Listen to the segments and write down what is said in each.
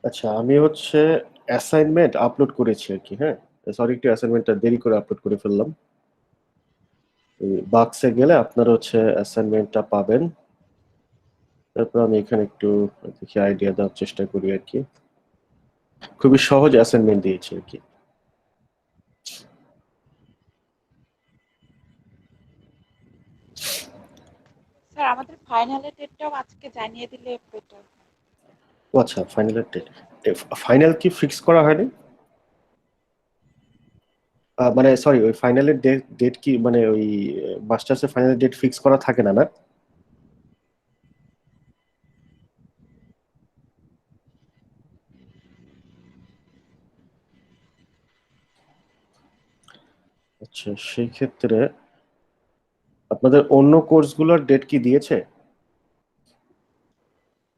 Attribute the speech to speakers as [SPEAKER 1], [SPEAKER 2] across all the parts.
[SPEAKER 1] আচ্ছা, আমি হচ্ছে অ্যাসাইনমেন্ট আপলোড করেছি আর কি। হ্যাঁ, সরি, একটু অ্যাসাইনমেন্টটা দেরি করে আপলোড করে ফেললাম। বাক্সে গেলে আপনারা হচ্ছে অ্যাসাইনমেন্টটা পাবেন। তারপর আমি এখানে একটু দেখি আইডিয়া দেওয়ার চেষ্টা করি আর কি। খুবই সহজ অ্যাসাইনমেন্ট দিয়েছি আর কি।
[SPEAKER 2] স্যার আমাদের ফাইনালের ডেটটাও আজকে জানিয়ে দিলে বেটার।
[SPEAKER 1] ও আচ্ছা, ফাইনালের ডেট। ফাইনাল কি ফিক্স করা হয়নি? মানে সরি, ওই ফাইনালের ডেট কি মানে ওই মাস্টার্সের ফাইনাল ডেট ফিক্স করা থাকে না না? আচ্ছা, সেই ক্ষেত্রে আপনাদের অন্য কোর্সগুলোর ডেট কি দিয়েছে?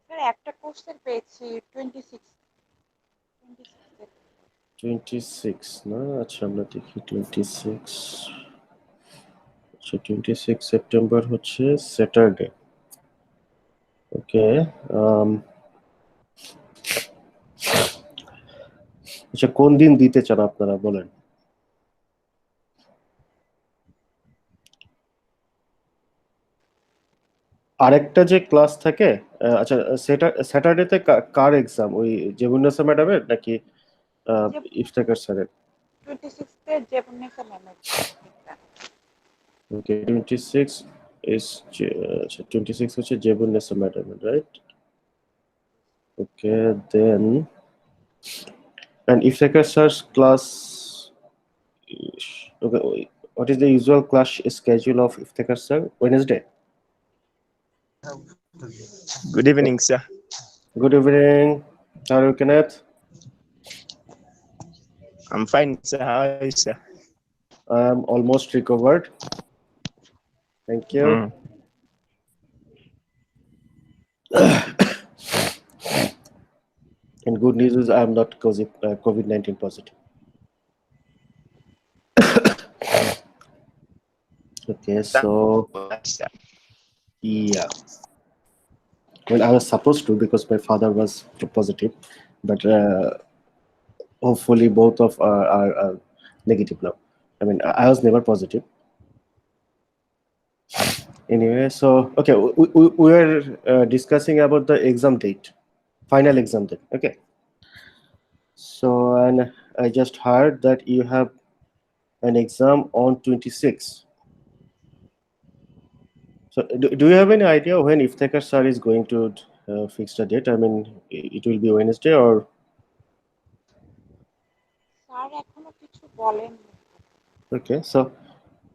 [SPEAKER 2] স্যার একটা কোর্সের পেয়েছি 26
[SPEAKER 1] 26 না? আচ্ছা, আমরা দেখি 26। আচ্ছা, 26 সেপ্টেম্বর হচ্ছে স্যাটারডে। ওকে। আচ্ছা, কোন দিন দিতে চান আপনারা বলেন? আরেকটা যে ক্লাস থাকে, আচ্ছা, সেটা স্যাটারডেতে কার এক্সাম? ওই জেবুন্নেসা ম্যাডামের নাকি
[SPEAKER 2] যে
[SPEAKER 1] ইফতেখার স্যারের?
[SPEAKER 2] 26 এ জেবুন্নেসা ম্যামের এক্সাম।
[SPEAKER 1] ওকে, 26 ইজ, আচ্ছা 26 হচ্ছে জেবুন্নেসা ম্যাডামের, right? Okay, then and Iftekhar sir's class. Okay, what is the usual class schedule of Iftekhar sir? Wednesday.
[SPEAKER 3] Good evening, sir.
[SPEAKER 1] Good evening. How are you, Kenneth?
[SPEAKER 3] I'm fine, sir. How are you, sir?
[SPEAKER 1] I'm almost recovered. Thank you. And good news is I'm not COVID-19 positive. Okay, so yeah. Well, I was supposed to because my father was positive, but hopefully both of are negative now. I mean, I was never positive. Anyway, so okay, we were discussing about the exam date, final exam date. Okay. So, and I just heard that you have an exam on 26. So, do you have any idea when Iftekhar sir is going to fix the date? I mean, it will be Wednesday or?
[SPEAKER 2] Sir এখনো কিছু বলেননি।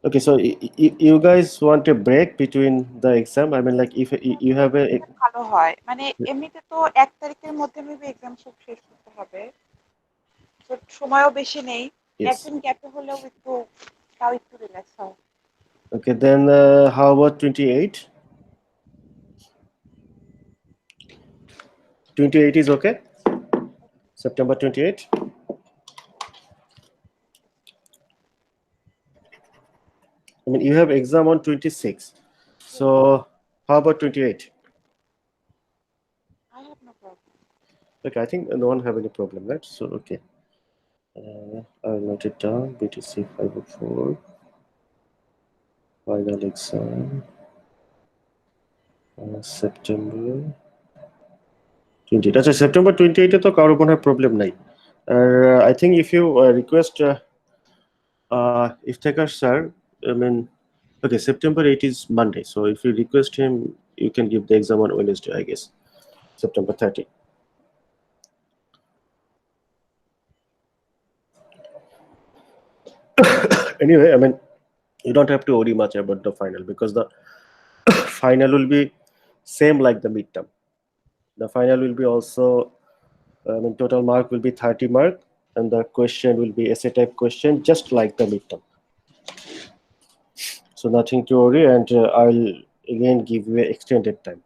[SPEAKER 1] Okay, so you guys want a break between the exam? I mean, like if you have a
[SPEAKER 2] ভালো হয়, মানে এমনিতে তো 1 তারিখের মধ্যে মেবি এক্সাম সব শেষ করতে হবে, তো সময়ও বেশি নেই।
[SPEAKER 1] yes.
[SPEAKER 2] একদিন গ্যাপে হলেও একটু তাও একটু রিল্যাক্স হয়।
[SPEAKER 1] Okay, then how about 28? 28 is okay. September 28. I mean, you have exam on 26. So how about 28?
[SPEAKER 2] I have no problem.
[SPEAKER 1] Okay, I think no one have any problem, right? So okay, I'll note it down. BTC 504 final exam September 28. আচ্ছা, September 28 তো কারো কোনো problem নাই। আর I think if you request Iftekhar sir, I mean, okay, September 8 is Monday, so if you request him, you can give the exam on Wednesday, I guess, September 30. Anyway, I mean, you don't have to worry much about the final because the final will be same like the midterm. The final will be also, I mean, total mark will be 30 mark, and the question will be essay type question, just like the midterm. So nothing to worry, and I'll again give you extended time,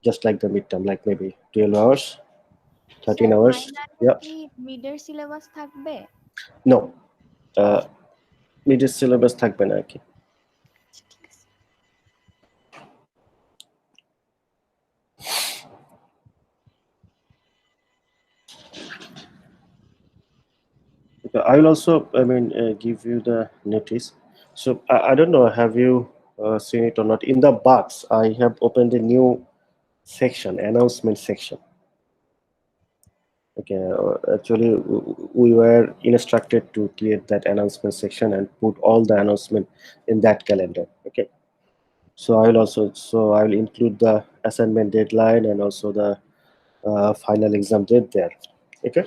[SPEAKER 1] just like the midterm, like maybe 12 hours, 13 hours. Yeah.
[SPEAKER 4] মিডের syllabus থাকবে?
[SPEAKER 1] No, মিডের syllabus থাকবে না আর কি। I will also, give you the notice. So I don't know, have you seen it or not? In the box, I have opened a new section, announcement section. Okay, actually, we were instructed to create that announcement section and put all the announcement in that calendar. Okay, so I will include the assignment deadline and also the final exam date there. Okay.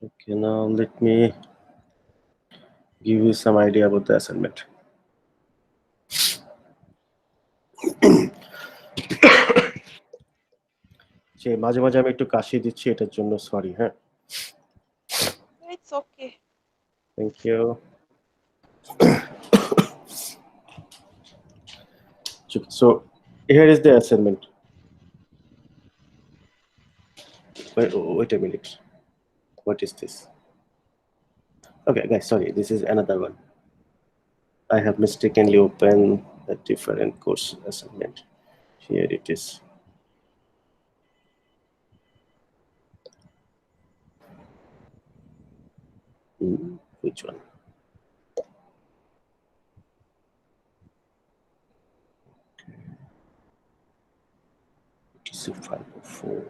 [SPEAKER 1] Okay, now let me give you some idea about the assignment. যে মাঝে মাঝে আমি একটু কাশি দিচ্ছি, এটার জন্য sorry. হ্যাঁ,
[SPEAKER 2] It's okay.
[SPEAKER 1] Thank you. So here is the assignment. Wait a minute. What is this? Okay, guys, sorry, this is another one. I have mistakenly opened a different course assignment. Here it is. Which one? BTC 504.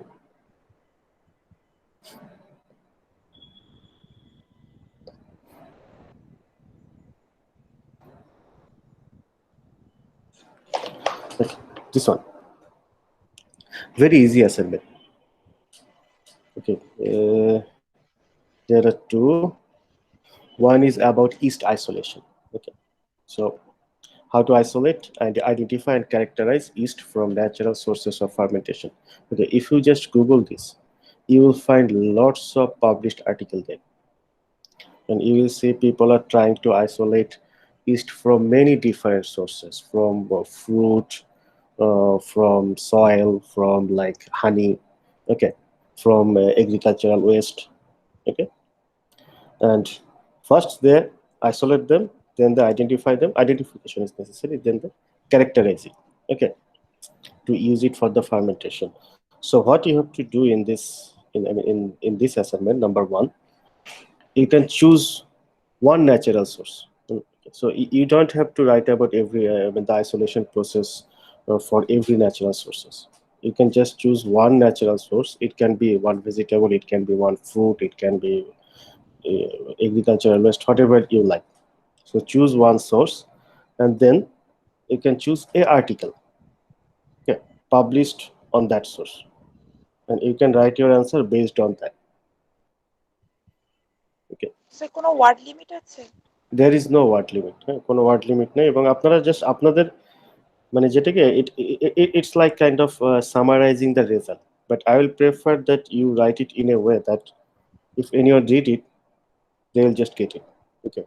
[SPEAKER 1] Okay, this one. Very easy assignment. Okay, there are two. One is about yeast isolation. Okay, so how to isolate and identify and characterize yeast from natural sources of fermentation. Okay, if you just Google this, you will find lots of published articles there, and you will see people are trying to isolate yeast from many different sources, from fruit, from soil, from like honey, okay, from agricultural waste, okay. And first they isolate them, then they identify them. Identification is necessary, then they characterize it, okay, to use it for the fermentation. So what you have to do in this, in this assignment, number one, you can choose one natural source. So you don't have to write about every the isolation process for every natural sources. You can just choose one natural source. It can be one vegetable, it can be one fruit, it can be agricultural waste, whatever you like. So choose one source, and then you can choose a article, okay, published on that source, and you can write your answer based on that. Okay,
[SPEAKER 2] সে কোনো word limit আছে?
[SPEAKER 1] there is no word limit. কোনো word limit নেই, এবং আপনারা just আপনাদের মানে যেটাকে it's like kind of summarizing the result, but I will prefer that you write it in a way that if anyone read it, they will just get it. Okay,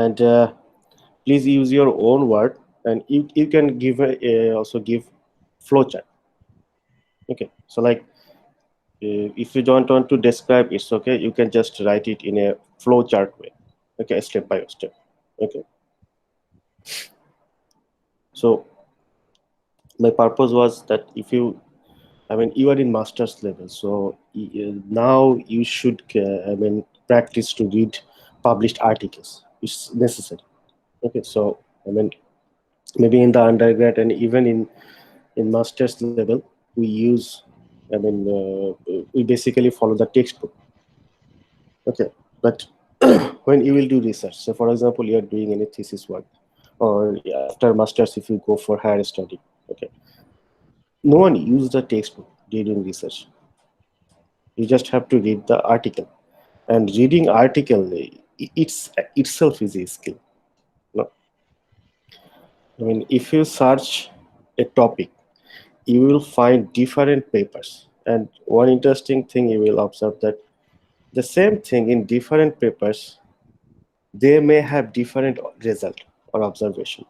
[SPEAKER 1] and please use your own word, and you can give also give flowchart. Okay, so like if you don't want to describe, it's okay, you can just write it in a flowchart way, okay, step by step. Okay, so my purpose was that if you, you are in master's level, so now you should practice to read published articles. It's necessary. Okay, so maybe in the undergrad and even in master's level, we use, we basically follow the textbook. Okay, but when you will do research, so for example, you are doing any thesis work, or after masters, if you go for higher study, okay, no one use the textbook during research. You just have to read the article, and reading article, it's itself is a skill. No? If you search a topic, you will find different papers, and one interesting thing you will observe that the same thing in different papers, they may have different result or observation.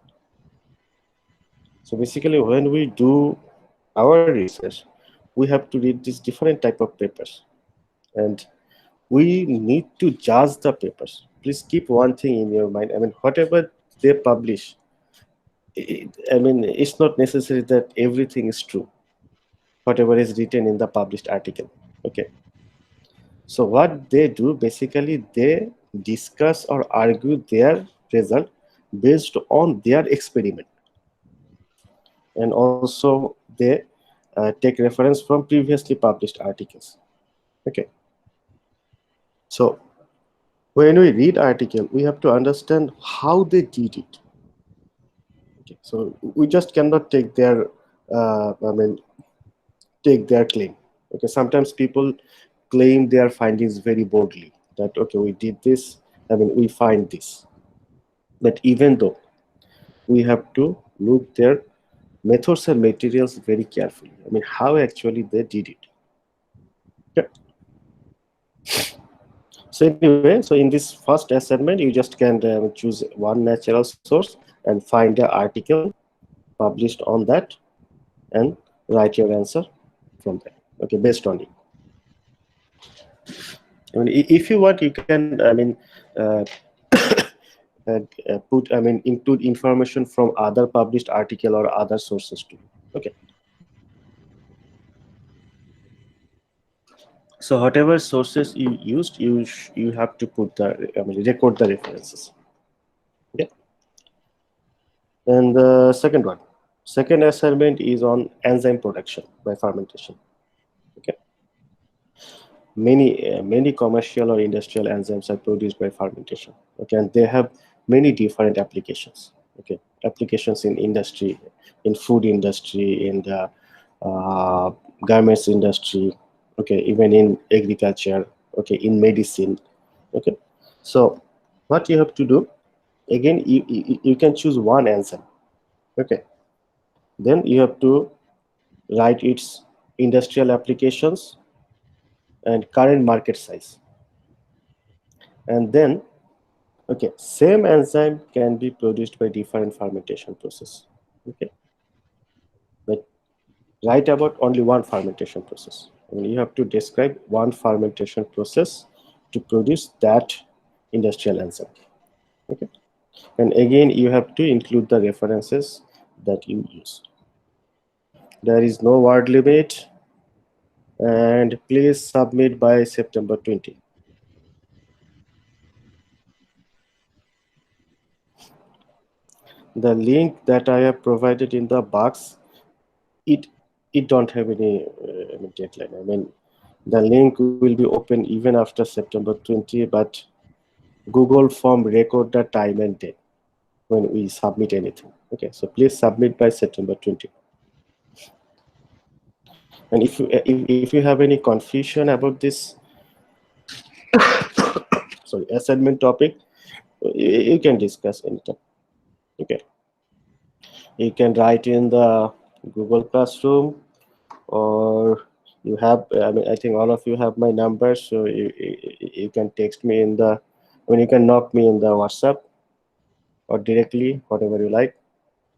[SPEAKER 1] So basically, when we do our research, we have to read these different type of papers, and we need to judge the papers. Please keep one thing in your mind. Whatever they publish, I mean, it's not necessary that everything is true, whatever is written in the published article. Okay. So what they do, basically, they discuss or argue their result based on their experiment, and also they take reference from previously published articles. Okay. So when we read article, we have to understand how they did it. Okay. So we just cannot take their, I mean, take their claim. Okay. Sometimes people claim their findings very boldly that, okay, we did this, I mean, we find this. But even though, we have to look their methods and materials very carefully. I mean, how actually they did it. Okay. So anyway, so in this first assignment, you just can choose one natural source and find the article published on that and write your answer from there. Okay, based on it. I mean, if you want, you can, I mean, uh, put, I mean, include information from other published article or other sources too. Okay. So whatever sources you used, you have to put the, I mean, record the references. Okay. And the second assignment is on enzyme production by fermentation. Okay. Many commercial or industrial enzymes are produced by fermentation. Okay, and they have many different applications. Okay, applications in industry, in food industry, in the uh, garments industry. Okay, even in agriculture. Okay, in medicine. Okay, so what you have to do, again, you can choose one enzyme. Okay, then you have to write its industrial applications and current market size. And then, okay, same enzyme can be produced by different fermentation process. Okay, but write about only one fermentation process. I mean, you have to describe one fermentation process to produce that industrial enzyme. Okay, and again, you have to include the references that you use. There is no word limit, and please submit by September 20. The link that I have provided in the box, it it don't have any deadline. I mean, the link will be open even after September 20, but Google Form record the time and date when we submit anything. Okay, so please submit by September 20. And if you have any confusion about this sorry assignment topic, you can discuss anytime. Okay, you can write in the Google Classroom, or you have, I mean, I think all of you have my number, so you can text me in the, when you can knock me in the WhatsApp or directly, whatever you like.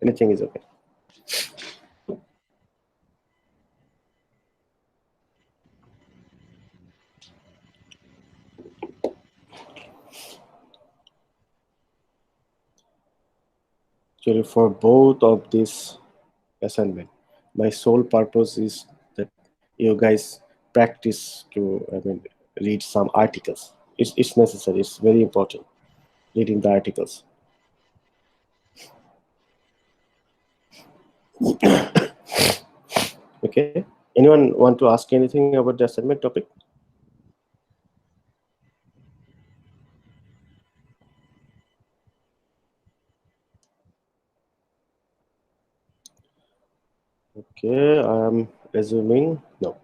[SPEAKER 1] Anything is okay. Actually, for both of this assignment, my sole purpose is that you guys practice to, I mean, read some articles. It's necessary. It's very important, reading the articles. Okay. Anyone want to ask anything about the assignment topic? Okay, I am assuming no.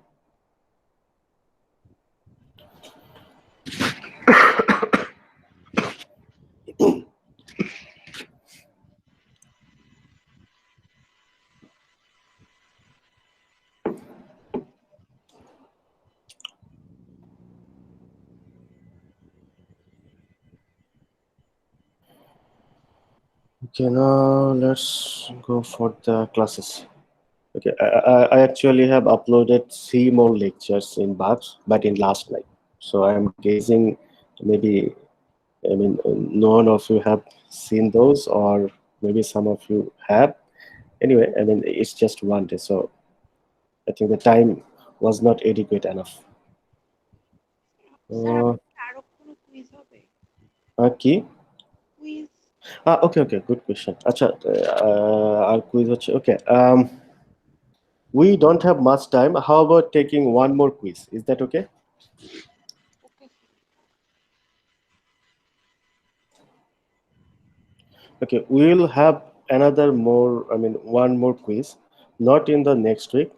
[SPEAKER 1] Okay, now let's go for the classes. Okay, I actually have uploaded 3 more lectures in Bugs, but in last night. So I'm guessing maybe, I mean, none of you have seen those, or Maybe some of you have. Anyway, I mean, it's just one day, so I think the time was not adequate enough.
[SPEAKER 2] Sir আমাদের আরো কোনো quiz হবে?
[SPEAKER 1] কি?
[SPEAKER 2] Quiz
[SPEAKER 1] Okay, good question. আচ্ছা, আর quiz হচ্ছে, okay. We don't have much time. How about taking one more quiz? Is that okay?
[SPEAKER 2] Okay
[SPEAKER 1] Okay, we will have another more, I mean, one more quiz, not in the next week,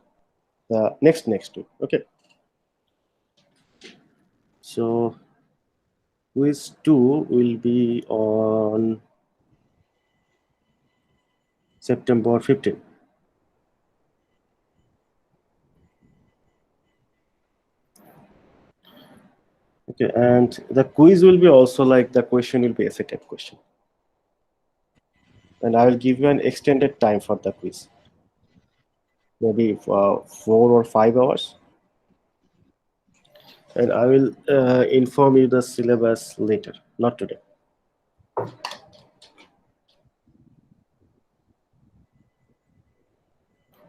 [SPEAKER 1] next week. Okay. So quiz 2 will be on September 15. Okay, and the quiz will be also like the question will be essay type question. And I will give you an extended time for the quiz. Maybe 4 or 5 hours. And I will inform you the syllabus later, not today.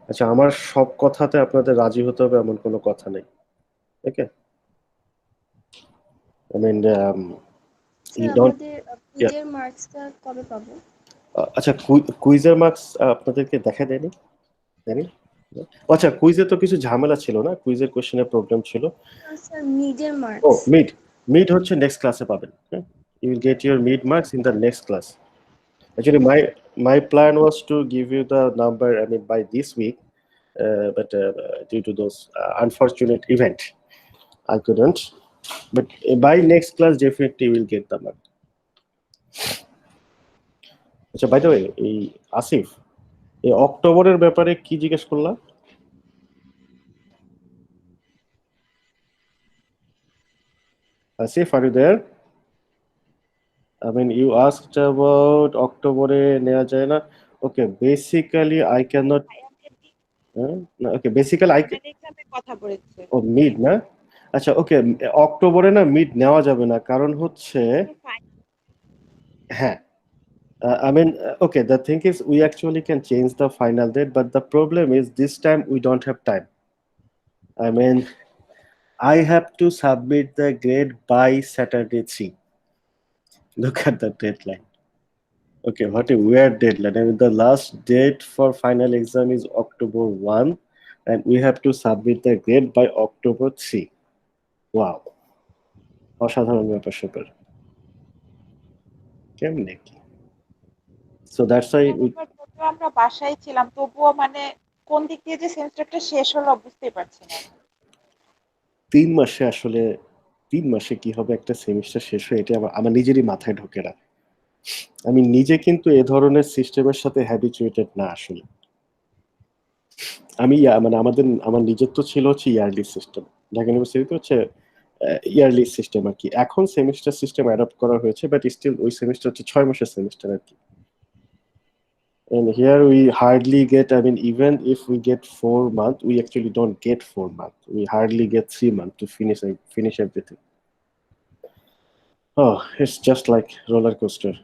[SPEAKER 1] আচ্ছা, আমার সব কথাতে আপনাদের রাজি হতে হবে এমন কোনো কথা নেই। ওকে, I mean, you
[SPEAKER 4] sir
[SPEAKER 1] don't.
[SPEAKER 4] আমাদের কুইজের মার্কসটা কবে পাবো?
[SPEAKER 1] আচ্ছা, কুইজের মার্কস আপনাদেরকে দেখা দেয়নি? জানি। আচ্ছা, কুইজে তো কিছু ঝামেলা ছিল না, কুইজের কোশ্চেনের প্রবলেম ছিল।
[SPEAKER 4] স্যার মিডের
[SPEAKER 1] ও
[SPEAKER 4] মার্কস।
[SPEAKER 1] মিড হচ্ছে নেক্সট ক্লাসে পাবেন। You will get your mid marks in the next class. Actually, my plan was to give you the number, I mean, by this week, but due to those unfortunate event, I couldn't. But by next class, definitely you will get the mark. আচ্ছা, by the way, এই আসিফ, এই অক্টোবরের ব্যাপারে কি জিজ্ঞেস করলা? Asif, are you there? I mean, you asked about October নেওয়া যায় না. Okay, basically I cannot. No, okay, basically I can.
[SPEAKER 2] এক্সামে কথা বলেছে
[SPEAKER 1] ও মিড না? আচ্ছা, ওকে, অক্টোবরে না মিড নেওয়া যাবে না, কারণ হচ্ছে হ্যাঁ, I mean, okay, the thing is we actually can change the final date, but the problem is this time we don't have time. I mean, I have to submit the grade by Saturday 3. Look at the deadline. Okay, what a weird deadline. I mean, the last date for final exam is October 1, and we have to submit the grade by October 3. Wow. অসাধারণ ব্যাপার স্যাপার। কেমনে কি? So that's why
[SPEAKER 2] আমরা বাসায় ছিলাম, তবুও মানে কোন দিক দিয়ে যে সেমিস্টারটা শেষ হলো বুঝতেই পারছি না।
[SPEAKER 1] 3 মাসে আসলে 3 মাসে কি হবে একটা সেমিস্টার শেষ হয়ে, এটা আমার নিজেরই মাথায় ঢোকে না। আমি নিজে কিন্তু এ ধরনের সিস্টেমের সাথে হ্যাবিচুয়েটেড না আসলে। আমি মানে আমার নিজের তো ছিল হচ্ছে ইয়ারলি সিস্টেম, ঢাকা ইউনিভার্সিটিতে হচ্ছে ইয়ারলি সিস্টেম আর কি। এখন সেমিস্টার সিস্টেম অ্যাডপ্ট করা হয়েছে, বাট স্টিল ওই সেমিস্টার হচ্ছে 6 মাসের সেমিস্টার আর কি। And here we hardly get, I mean, even if we get 4 months, we actually don't get 4 months. We hardly get 3 months to finish everything. Oh, it's just like roller coaster.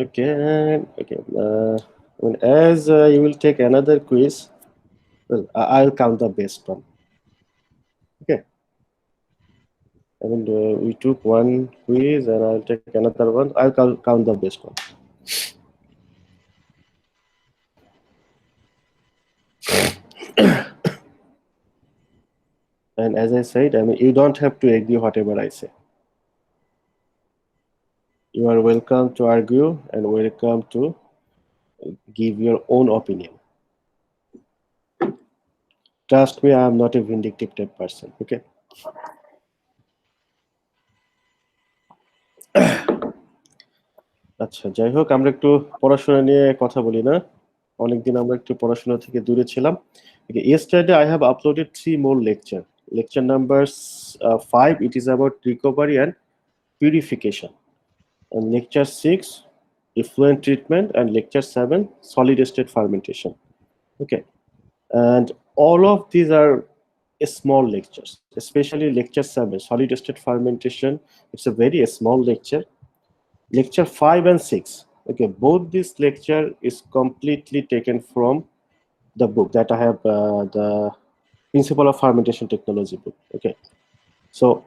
[SPEAKER 1] Okay. Well, as you will take another quiz, well, I'll count the best one. Okay. I mean, we took one quiz, and I'll take another one. I'll count the best one. And as I said, I mean, you don't have to agree whatever I say. You are welcome to argue and welcome to give your own opinion. Trust me, I am not a vindictive type person. Okay. আচ্ছা, যাই হোক, আমরা একটু পড়াশোনা নিয়ে কথা বলি না? অনেকদিন আমরা একটু পড়াশোনা থেকে দূরে ছিলাম। Okay, yesterday I have uploaded 3 more lecture. Lecture number 5, it is about recovery and purification. And lecture 6, effluent treatment, and lecture 7, solid state fermentation. Okay, and all of these are small lectures, especially lecture 7, solid state fermentation. It's a very small lecture. Lecture 5 and 6. Okay, both this lecture is completely taken from the book that I have, the Principle of Fermentation Technology book. Okay, so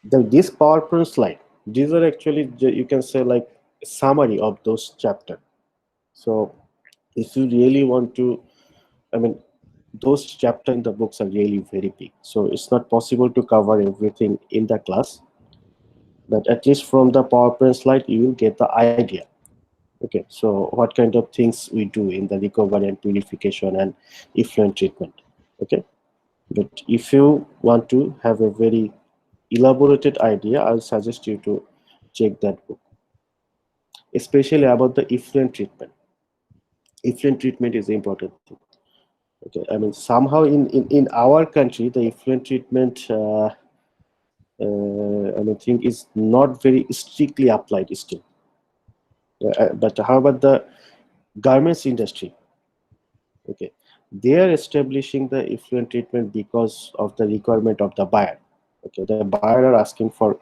[SPEAKER 1] this PowerPoint slide, these are actually, you can say, like a summary of those chapters. So if you really want to, I mean, those chapters in the books are really very big, so it's not possible to cover everything in the class, but at least from the PowerPoint slide you will get the idea. Okay, so what kind of things we do in the recovery and purification and effluent treatment. Okay, but if you want to have a very elaborated idea, I'll suggest you to check that book, especially about the effluent treatment. Effluent treatment is the important thing. Okay, I mean, somehow in our country the effluent treatment, I mean, thing is not very strictly applied still. But how about the garments industry? Okay, they are establishing the effluent treatment because of the requirement of the buyer. Okay, the buyer are asking for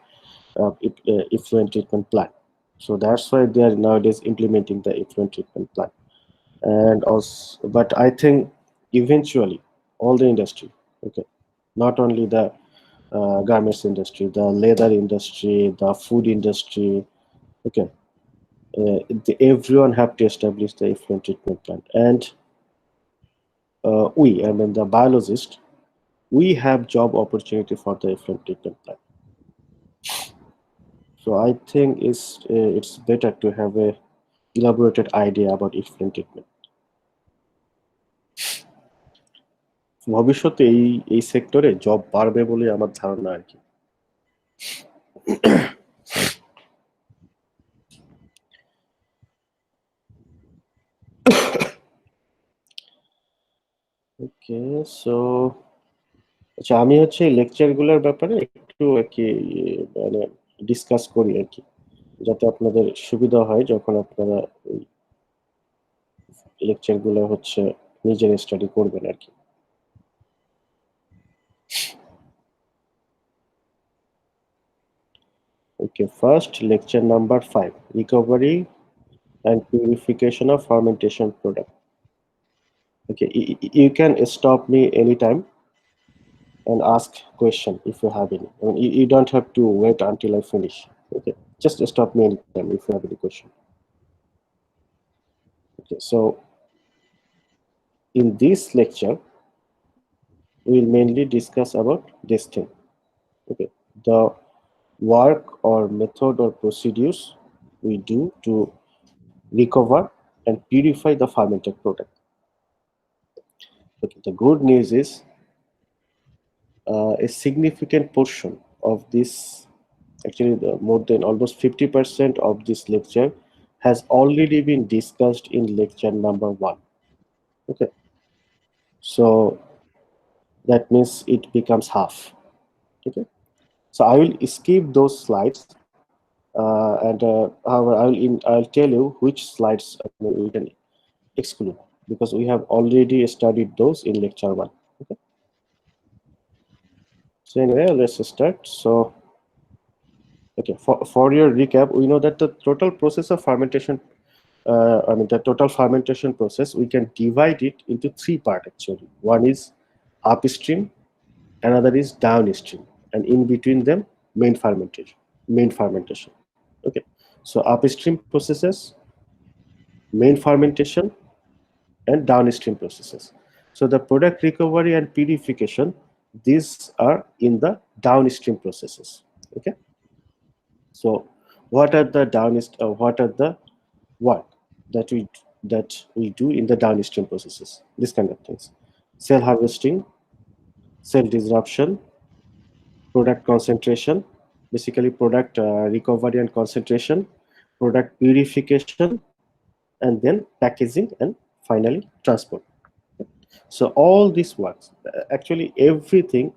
[SPEAKER 1] effluent treatment plan, so that's why they are nowadays implementing the effluent treatment plan. And also, but I think eventually all the industry, okay, not only the garments industry, the leather industry, the food industry, okay, everyone have to establish the effluent treatment plant. And I mean the biologist, we have job opportunity for the effluent treatment plant. So I think it's better to have a elaborated idea about effluent treatment. ভবিষ্যতে এই সেক্টরে job বাড়বে বলে আমার ধারণা আর কি। ওকে, so আচ্ছা, আমি হচ্ছে লেকচারগুলোর ব্যাপারে একটু আর কি মানে ডিসকাস করি আর কি, যাতে আপনাদের সুবিধা হয় যখন আপনারা ওই লেকচারগুলো হচ্ছে নিজের স্টাডি করবেন আর কি। Okay, first lecture number 5, recovery and purification of fermentation product. Okay, you can stop me anytime and ask question if you have any. I mean, you don't have to wait until I finish. Okay, just stop me anytime if you have any question. Okay, so in this lecture we will mainly discuss about this thing. Okay, the work or method or procedures we do to recover and purify the fermented product. Okay, the good news is a significant portion of this, actually more than almost 50% of this lecture has already been discussed in lecture number 1. Okay, so that means it becomes half. Okay, so I will skip those slides, and however I'll tell you which slides we can exclude, because we have already studied those in lecture 1. Okay, so anyway, let's start. So okay, for your recap, we know that the total process of fermentation, I mean the total fermentation process, we can divide it into 3 parts actually. One is upstream, another is downstream, and in between them main fermentation. Okay, so upstream processes, main fermentation, and downstream processes. So the product recovery and purification, these are in the downstream processes. Okay, so what are the what are the work that we do in the downstream processes? This kind of things: cell harvesting, cell disruption, product concentration, basically product recovery and concentration, product purification, and then packaging, and finally transport. So all this works, actually everything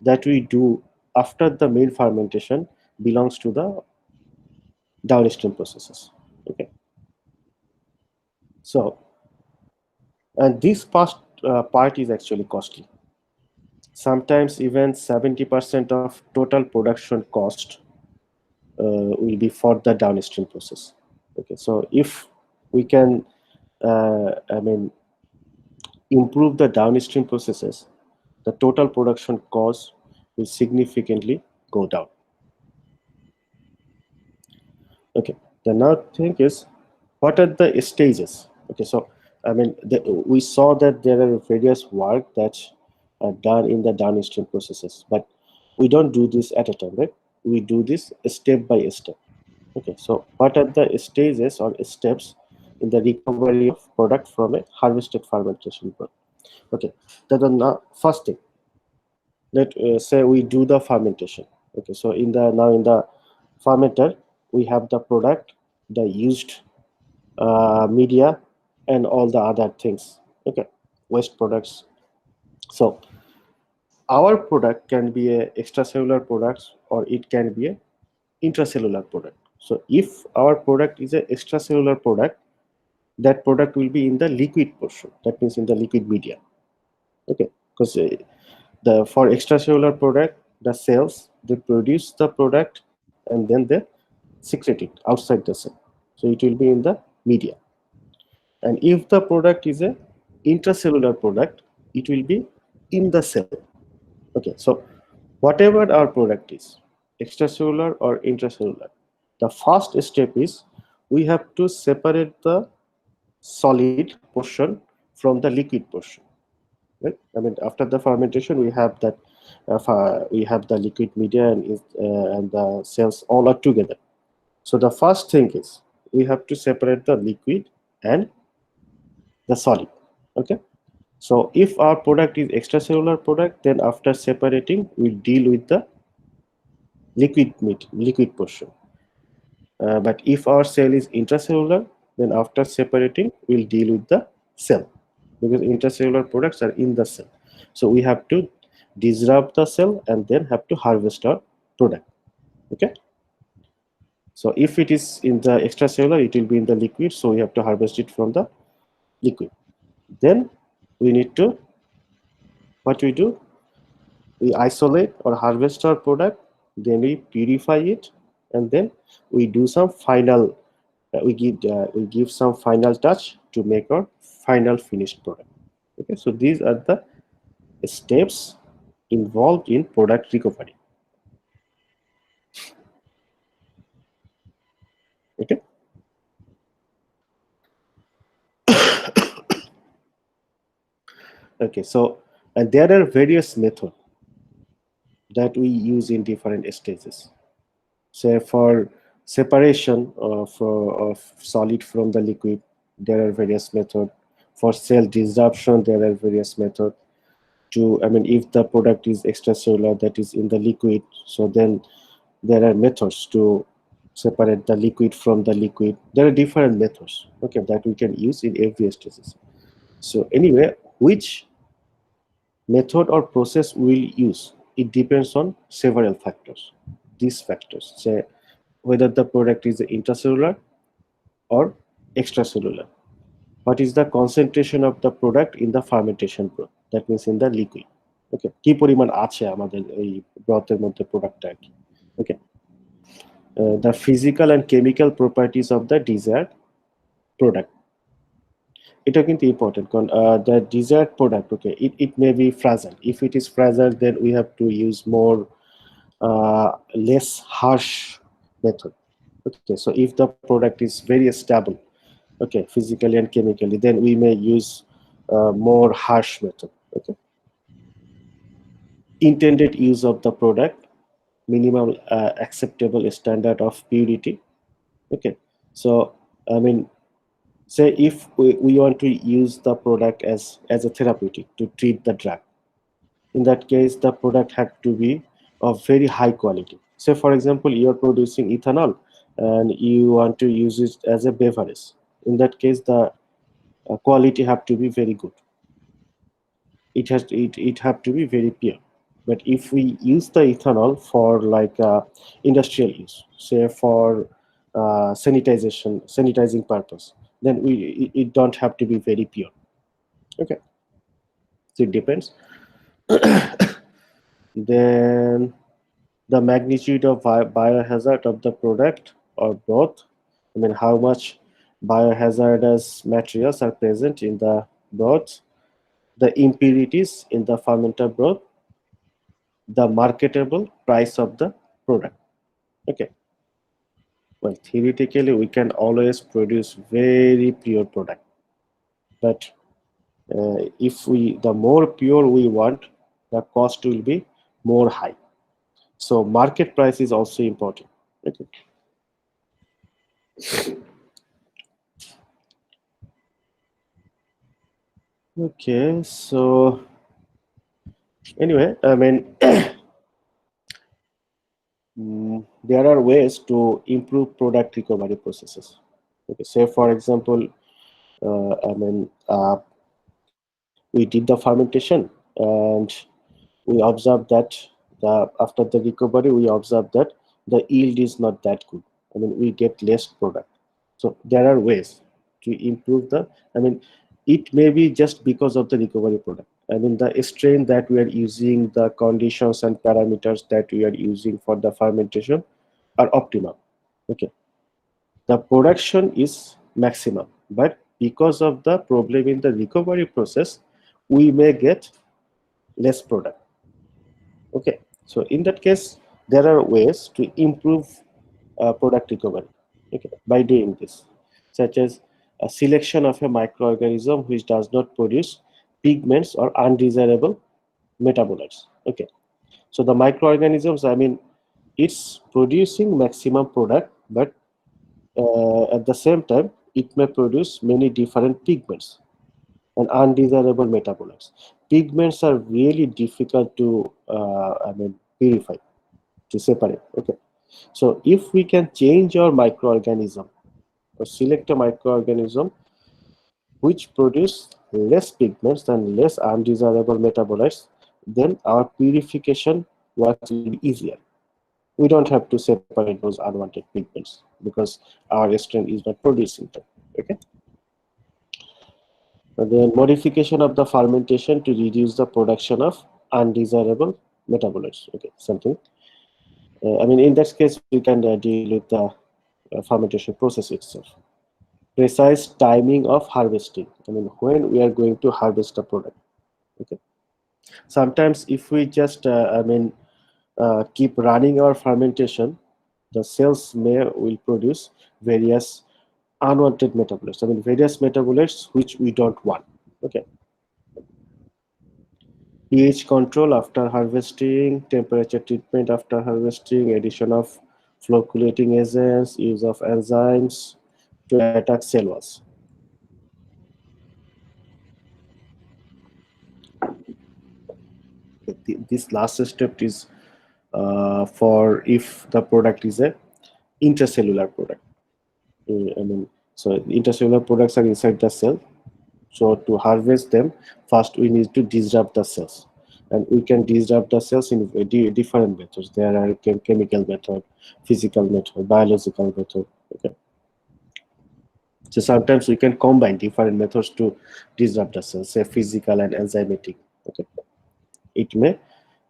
[SPEAKER 1] that we do after the main fermentation belongs to the downstream processes. Okay, so and this part is actually costly. sometimes even 70% of total production cost will be for the downstream process. Okay, so if we can, I mean, improve the downstream processes, the total production cost will significantly go down. Okay, the another thing is, what are the stages? Okay, so I mean, we saw that there are various work that are done in the downstream processes, but we don't do this at a time, right? We do this step by step. Okay, so what are the stages or steps in the recovery of product from a harvested fermentation product? Okay, the first thing, let say we do the fermentation. Okay, so in the fermenter we have the product, the used media, and all the other things. Okay, waste products. So our product can be a extracellular product or it can be a intracellular product. So if our product is a extracellular product, that product will be in the liquid portion, that means in the liquid media. Okay, because the for extracellular product, the cells, they produce the product and then they secrete it outside the cell, so it will be in the media. And if the product is a intracellular product, it will be in the cell. Okay, so whatever our product is, extracellular or intracellular, the first step is we have to separate the solid portion from the liquid portion. Right? I mean, after the fermentation, we have that we have the liquid media and the cells all are together. So the first thing is we have to separate the liquid and the solid. Okay. So if our product is extracellular product, then after separating, we deal with the liquid portion. But if our cell is intracellular, then after separating, we'll deal with the cell, because intracellular products are in the cell. So we have to disrupt the cell and then have to harvest our product. Okay. So if it is in the extracellular, it will be in the liquid. So we have to harvest it from the liquid. Then we need to, what we do? We isolate or harvest our product, then we purify it, and then we do some final, we give some final touch to make our final finished product. Okay, so these are the steps involved in product recovery. Okay. Okay, so and there are various methods that we use in different stages. Say for separation of solid from the liquid, there are various methods. For cell disruption, there are various methods. To, I mean, if the product is extracellular, that is in the liquid, so then there are methods to separate the liquid from the liquid. There are different methods, okay, that we can use in every stage. So anyway, which method or process we'll use, it depends on several factors. These factors, say whether the product is intracellular or extracellular, what is the concentration of the product in the fermentation broth, that means in the liquid. Okay, কি পরিমাণ আছে আমাদের এই ব্রথের মধ্যে প্রোডাক্টটা আর কি। Okay, the physical and chemical properties of the desired product, এটা কিন্তু ইম্পর্টেন্ট, কারণ the desired product, okay, it may be fragile. If it is fragile, then we have to use more less harsh method. Okay, so if the product is very stable, okay, physically and chemically, then we may use more harsh method. Okay, intended use of the product, minimal acceptable standard of purity. Okay, so I mean, say if we want to use the product as a therapeutic to treat the drug, in that case the product had to be of very high quality. Say for example, you are producing ethanol and you want to use it as a beverage. In that case, the quality have to be very good. It have to be very pure. But if we use the ethanol for like industrial use, say for sanitizing purpose, then it don't have to be very pure. Okay, so it depends. Then the magnitude of biohazard of the product or broth. I mean, how much biohazardous materials are present in the broth, the impurities in the fermented broth, the marketable price of the product. Okay. Well, theoretically, we can always produce very pure product, but if the more pure we want, the cost will be more high. So market price is also important. Okay. Okay, so anyway, I mean, there are ways to improve product recovery processes. Okay, say for example, we did the fermentation and we observed that after the recovery we observed that the yield is not that good. I mean, we get less product. So there are ways to improve the, I mean, it may be just because of the recovery product. I mean, the strain that we are using, the conditions and parameters that we are using for the fermentation are optimal. Okay, the production is maximum, but because of the problem in the recovery process, we may get less product. Okay, so in that case, there are ways to improve product recovery. Okay, by doing this, such as a selection of a microorganism which does not produce pigments or undesirable metabolites. Okay, so the microorganisms, I mean, it's producing maximum product, but at the same time, it may produce many different pigments and undesirable metabolites. Pigments are really difficult to, I mean, purify, to separate. Okay, so if we can change our microorganism or select a microorganism which produce less pigments and less undesirable metabolites, then our purification works will be easier. We don't have to separate those unwanted pigments because our strain is not producing them. Okay. And then modification of the fermentation to reduce the production of undesirable metabolites. Okay, something. I mean, in that case, we can deal with the fermentation process itself. Precise timing of harvesting. I mean, when we are going to harvest the product. Okay. Sometimes, if we just, keep running our fermentation, the cells will produce various unwanted metabolites. I mean, various metabolites which we don't want. Okay. pH control after harvesting, temperature treatment after harvesting, addition of flocculating agents, use of enzymes to attack cell walls. This last step is for if the product is a intracellular product. I mean, so intracellular products are inside the cell. So to harvest them, first we need to disrupt the cells, and we can disrupt the cells in different methods. There are chemical method, physical method, biological method. Okay. So sometimes we can combine different methods to disrupt the cells, say physical and enzymatic. Okay. It may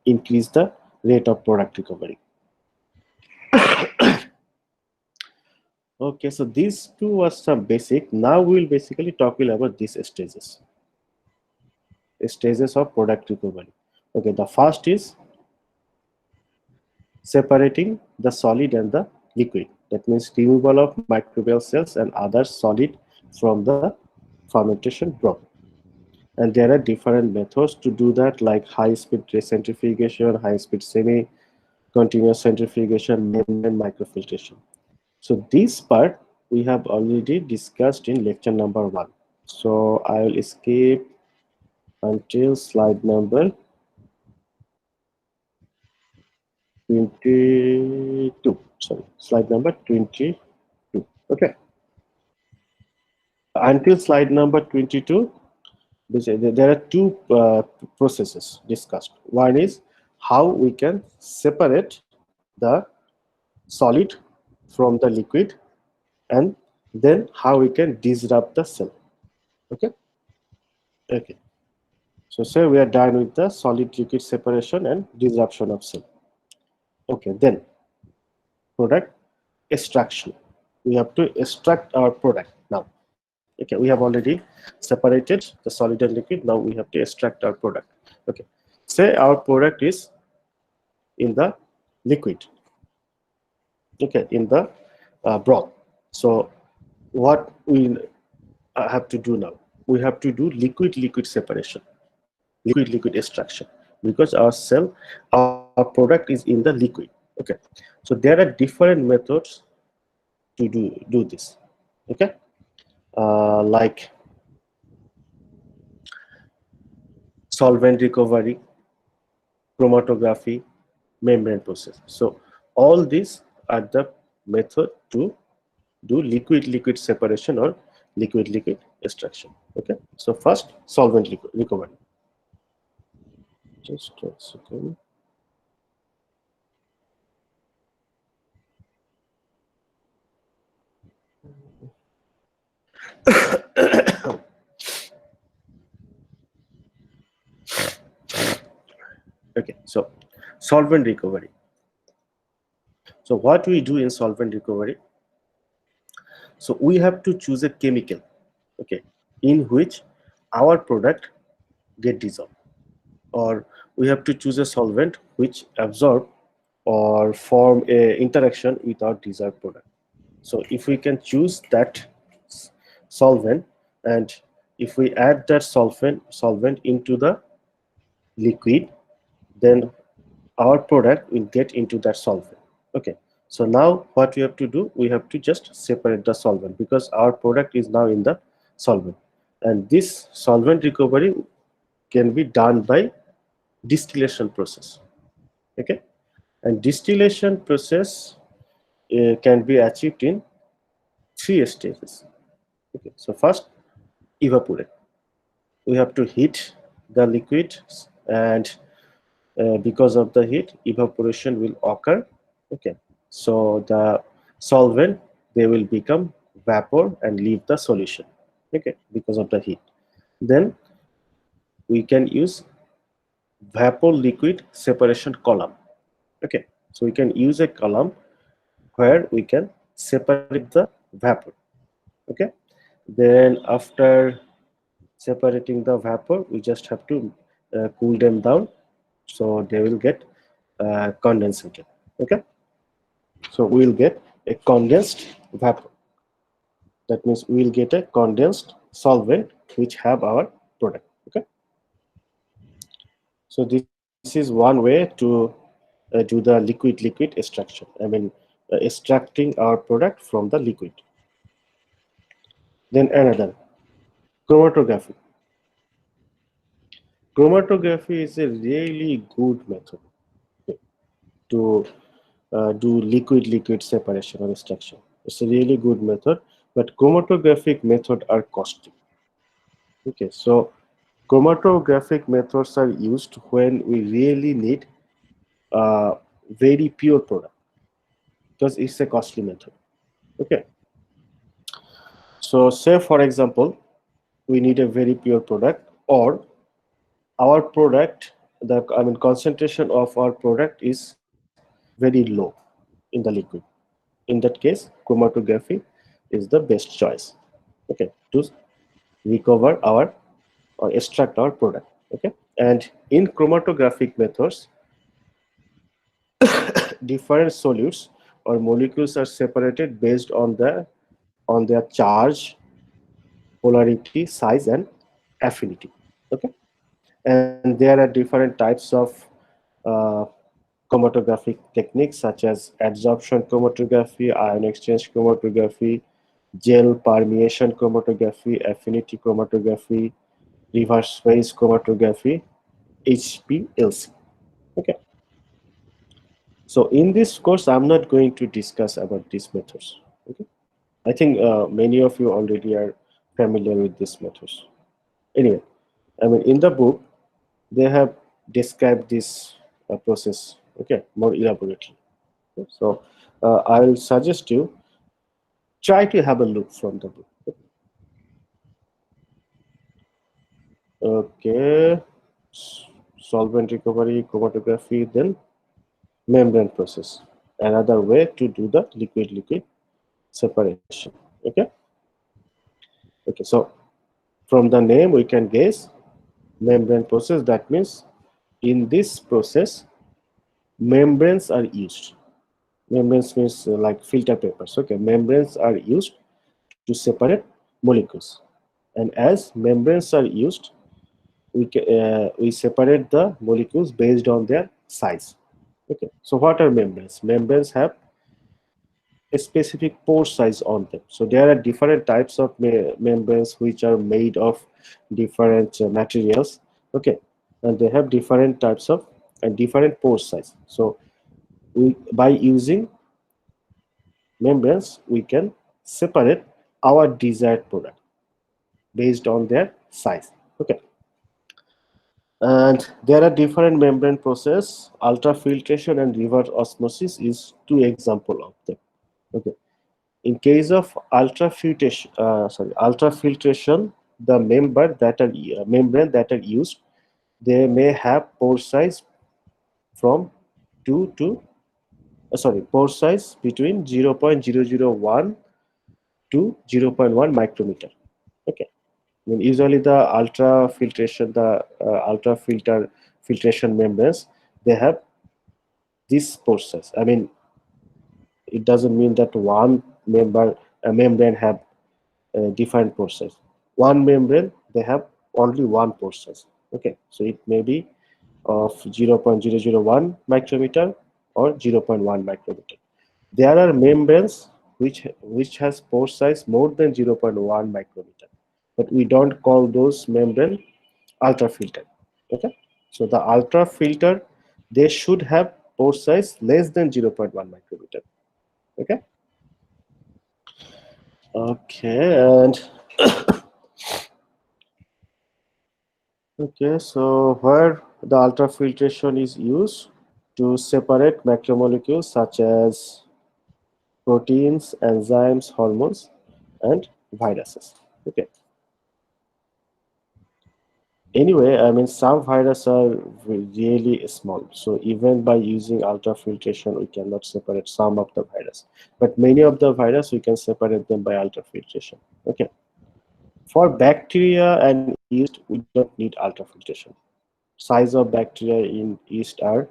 [SPEAKER 1] increase the rate of product recovery. Okay, so these two were some basic. Now we will basically talk about these stages of product recovery. Okay, the first is separating the solid and the liquid. That means removal of microbial cells and other solid from the fermentation broth. And there are different methods to do that, like high-speed centrifugation, high-speed semi-continuous centrifugation, membrane microfiltration. So this part we have already discussed in lecture number 1. So I will skip until slide number 22. Sorry, slide number 22. Okay. Until slide number 22, there are two processes discussed. One is how we can separate the solid from the liquid, and then how we can disrupt the cell. Okay. Okay. So say we are done with the solid liquid separation and disruption of cell. Okay, then product extraction. We have to extract our product now. Okay, we have already separated the solid and liquid. Now we have to extract our product. Okay, say our product is in the liquid. Okay, in the broth. So what we have to do now? We have to do liquid-liquid separation, liquid-liquid extraction, because our cell, our product is in the liquid. Okay, so there are different methods to do this. Okay, like solvent recovery, chromatography, membrane process. So all these are the method to do liquid-liquid separation or liquid-liquid extraction. Okay, so first solvent recovery. Just a second. Okay, so solvent recovery. So what we do in solvent recovery? So we have to choose a chemical, okay, in which our product get dissolved, or we have to choose a solvent which absorb or form a interaction with our desired product. So if we can choose that solvent, and if we add that solvent into the liquid, then our product will get into that solvent. Okay, so now what we have to do, we have to just separate the solvent, because our product is now in the solvent, and this solvent recovery can be done by distillation process. Okay, and distillation process can be achieved in 3 stages. Okay, so first, evaporate. We have to heat the liquid, and because of the heat, evaporation will occur. Okay, so the solvent, they will become vapor and leave the solution. Okay, because of the heat. Then we can use vapor liquid separation column. Okay, so we can use a column where we can separate the vapor. Okay, then after separating the vapor, we just have to cool them down, so they will get condensated. Okay, so we will get a condensed vapor. That means we will get a condensed solvent which have our product. Okay, so this is one way to do the liquid extraction. I mean, extracting our product from the liquid. Then another, chromatography. Chromatography is a really good method to do liquid separation or extraction. It's a really good method, but chromatographic method are costly. Okay, so chromatographic methods are used when we really need a very pure product, because it's a costly method. Okay, so say for example, we need a very pure product, or our product, the concentration of our product is very low in the liquid. In that case, chromatography is the best choice. Okay, to recover our or extract our product. Okay, and in chromatographic methods, different solutes or molecules are separated based on their charge, polarity, size, and affinity. Okay, and there are different types of uh, chromatographic techniques, such as adsorption chromatography, ion exchange chromatography, gel permeation chromatography, affinity chromatography, reverse phase chromatography, HPLC. Okay, so in this course, I'm not going to discuss about these methods. Okay, I think many of you already are familiar with these methods. Anyway, in the book, they have described this process, okay, more elaborately. Okay? So I'll suggest you try to have a look from the book. Okay. solvent recovery, chromatography, then membrane process. Another way to do the liquid-liquid separation. Okay. Okay. So from the name we can guess membrane process. That means in this process membranes are used. Membranes means like filter papers. Okay. Membranes are used to separate molecules, and as membranes are used, we separate the molecules based on their size. Okay. So what are membranes? Membranes have a specific pore size on them. So there are different types of membranes which are made of different materials. Okay, and they have different types of and different pore size. So by using membranes, we can separate our desired product based on their size. Okay, and there are different membrane process. Ultrafiltration and reverse osmosis is two example of them. Okay. In case of ultrafiltration, the membrane that are used, they may have pore size from 2 to pore size between 0.001 to 0.1 micrometer. Okay, I mean, usually the filtration membranes, they have this pore size. I mean, it doesn't mean that one membrane have different pore size. One membrane, they have only one pore size. Okay, so it may be of 0.001 micrometer or 0.1 micrometer. There are membranes which has pore size more than 0.1 micrometer, but we don't call those membrane ultrafilter. Okay, so the ultrafilter, they should have pore size less than 0.1 micrometer. Okay. Okay, and okay, so where the ultrafiltration is used to separate macromolecules such as proteins, enzymes, hormones, and viruses. Okay. Anyway, I mean, some viruses are really small, so even by using ultrafiltration, we cannot separate some of the virus. But many of the virus, we can separate them by ultrafiltration. Okay. For bacteria and yeast, we don't need ultrafiltration. Size of bacteria in yeast are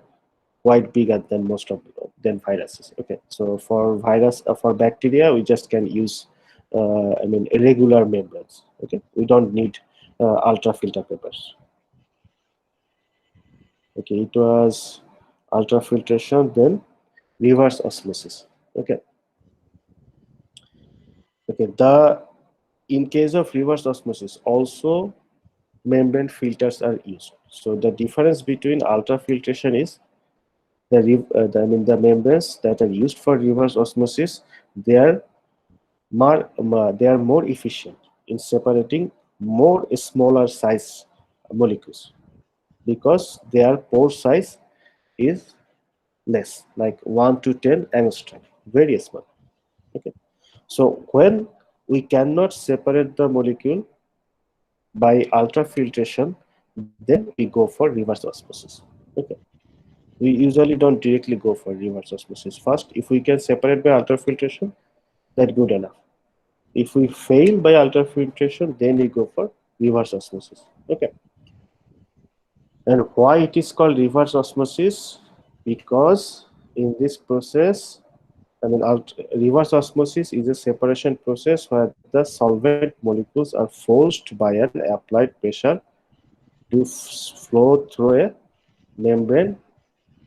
[SPEAKER 1] quite bigger than most of than viruses. Okay, so for bacteria, we just can use I mean irregular membranes. Okay, we don't need ultrafilter papers. Okay, it was ultrafiltration, then reverse osmosis. Okay, okay. In case of reverse osmosis, also membrane filters are used. So the difference between ultrafiltration is the membranes that are used for reverse osmosis, they are more efficient in separating more smaller size molecules because their pore size is less, like 1 to 10 angstrom, very small. Okay, so when we cannot separate the molecule by ultrafiltration, then we go for reverse osmosis. Okay, we usually don't directly go for reverse osmosis first. If we can separate by ultrafiltration, that's good enough. If we fail by ultrafiltration, then we go for reverse osmosis. Okay. And why it is called reverse osmosis? Because in this process, I mean, reverse osmosis is a separation process where the solvent molecules are forced by an applied pressure to flow through a membrane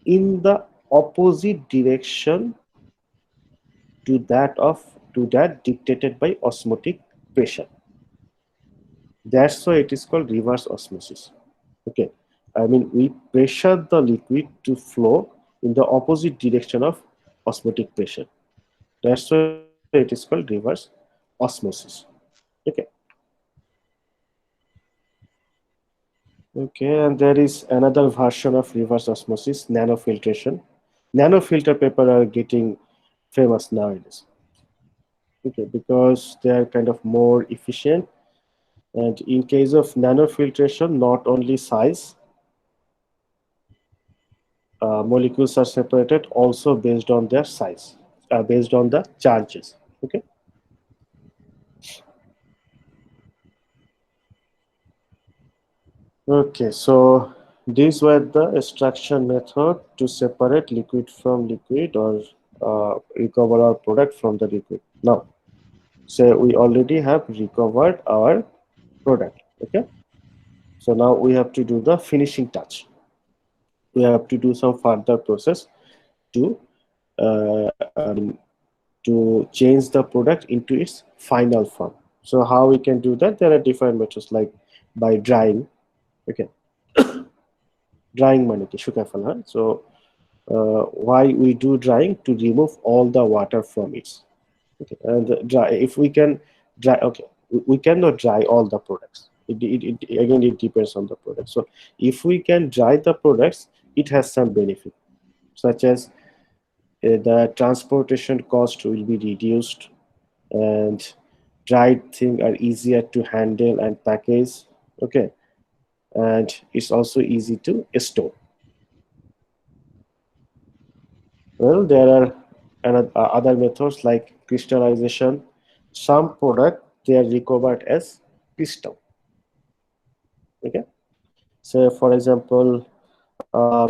[SPEAKER 1] in the opposite direction to that dictated by osmotic pressure. That's why it is called reverse osmosis. Okay, I mean we pressure the liquid to flow in the opposite direction of osmotic pressure. That's why it is called reverse osmosis. Okay. Okay, and there is another version of reverse osmosis, nanofiltration. Nanofilter paper are getting famous nowadays. Okay, because they are kind of more efficient. And in case of nanofiltration, not only size, molecules are separated also based on their size, based on the charges. Okay. Okay, so these were the extraction method to separate liquid from liquid, or recover our product from the liquid. Now, so we already have recovered our product. Okay, so now we have to do the finishing touch. We have to do some further process to to change the product into its final form. So how we can do that? There are different methods, like by drying. Okay, drying মানে কি শুকায় ফেলা। So why we do drying? To remove all the water from it. Okay, and dry, if we can dry, okay, we cannot dry all the products. Again, it depends on the product. So if we can dry the products, it has some benefit, such as the transportation cost will be reduced, and dried things are easier to handle and package. Okay, and it's also easy to store. Well, there are other methods like crystallization. Some product they are recovered as crystal. Okay, so for example,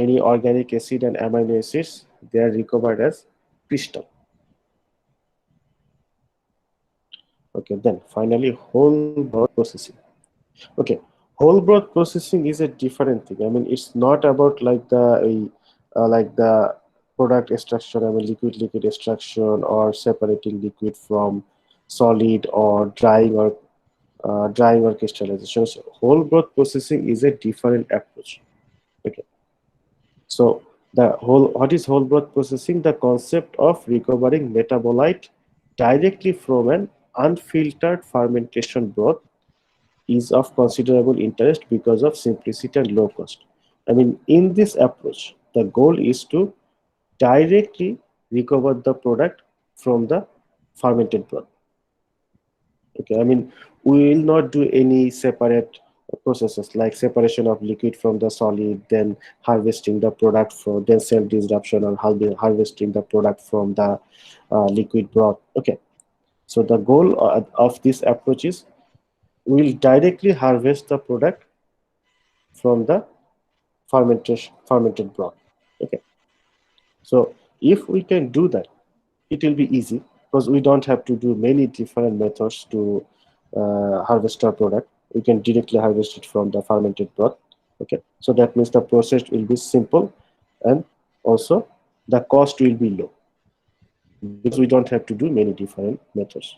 [SPEAKER 1] many organic acid and amino acids, they are recovered as crystal. Okay, then finally whole broth processing. Okay, whole broth processing is a different thing. I mean, it's not about like the product extraction, I mean liquid extraction, or separating liquid from solid, or drying or crystallization. So whole broth processing is a different approach. Okay, so what is whole broth processing? The concept of recovering metabolite directly from an unfiltered fermentation broth is of considerable interest because of simplicity and low cost. I mean, in this approach, the goal is to directly recover the product from the fermented broth. Okay, I mean, we will not do any separate processes like separation of liquid from the solid, then harvesting the product from, then self disruption, or harvesting the product from the liquid broth. Okay, so the goal of this approach is we will directly harvest the product from the fermented broth. Okay, so if we can do that, it will be easy, because we don't have to do many different methods to harvest our product. We can directly harvest it from the fermented broth. Okay, so that means the process will be simple, and also the cost will be low, because we don't have to do many different methods.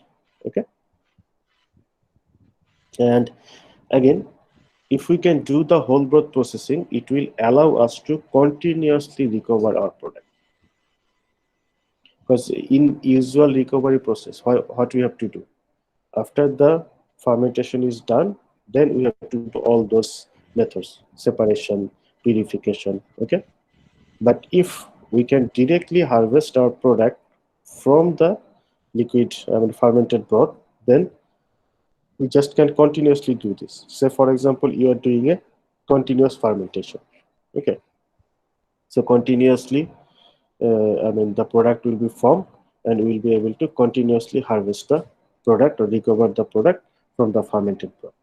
[SPEAKER 1] Okay, and again, if we can do the whole broth processing, it will allow us to continuously recover our product. Because in usual recovery process, what we have to do, after the fermentation is done, then we have to do all those methods, separation, purification. Okay, but if we can directly harvest our product from the liquid, I mean fermented broth, then we just can continuously do this. Say for example, you are doing a continuous fermentation. Okay, so continuously, I mean the product will be formed, and we will be able to continuously harvest the product or recover the product from the fermented broth.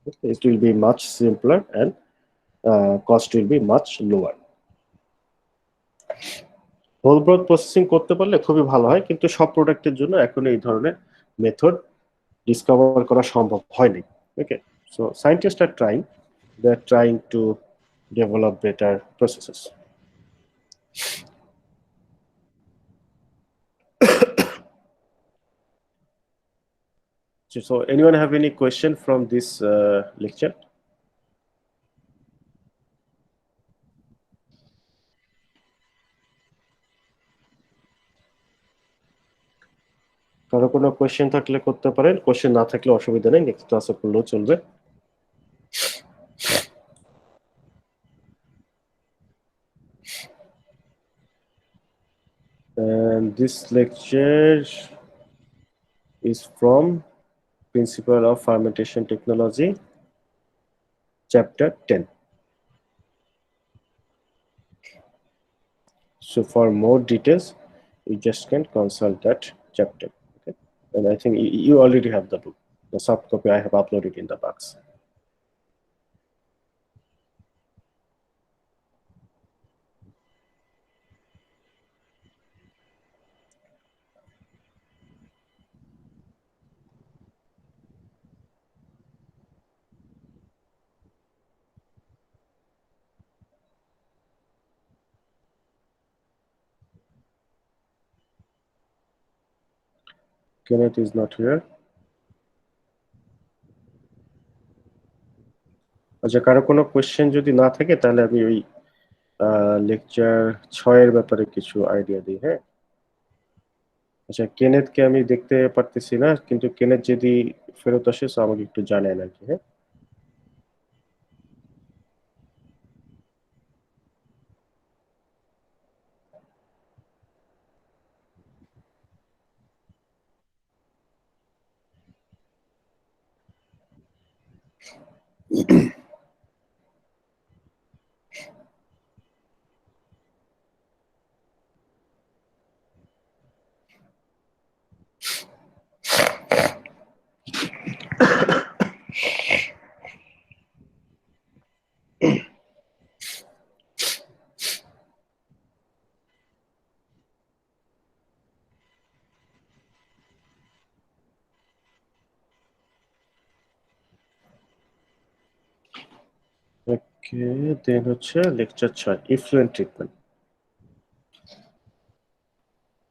[SPEAKER 1] Okay, it will be much simpler, and cost will be much lower. Whole broth processing করতে পারলে খুবই ভালো হয়, কিন্তু সব প্রোডাক্টের জন্য এখন এই ধরনের মেথড ডিসকভার করা সম্ভব হয়নি। Okay, so scientist are trying, they are trying to develop better processes. So anyone have any question from this lecture? কারো কোনো কোয়েশ্চেন থাকলে করতে পারেন, কোয়েশ্চেন না থাকলে অসুবিধা নেই, নেক্সট ক্লাসে করলেও চলবে। And this lecture is from Principle of Fermentation Technology, Chapter 10. So for more details, you just can consult that chapter. Okay, and I think you already have the book. The soft copy I have uploaded in the box. Kenneth is not here. আচ্ছা, কারো কোনো question যদি না থাকে তাহলে আমি ওই lecture 6 এর ব্যাপারে কিছু আইডিয়া দিই। হ্যাঁ, আচ্ছা, কেনেথকে আমি দেখতে পারতেছি না, কিন্তু কেনেথ যদি ফেরত আসে তো আমাকে একটু জানায় নাকি। হ্যাঁ, ওকে, দেন হচ্ছে লেকচার 6, ইফ্লুয়েন্ট ট্রিটমেন্ট।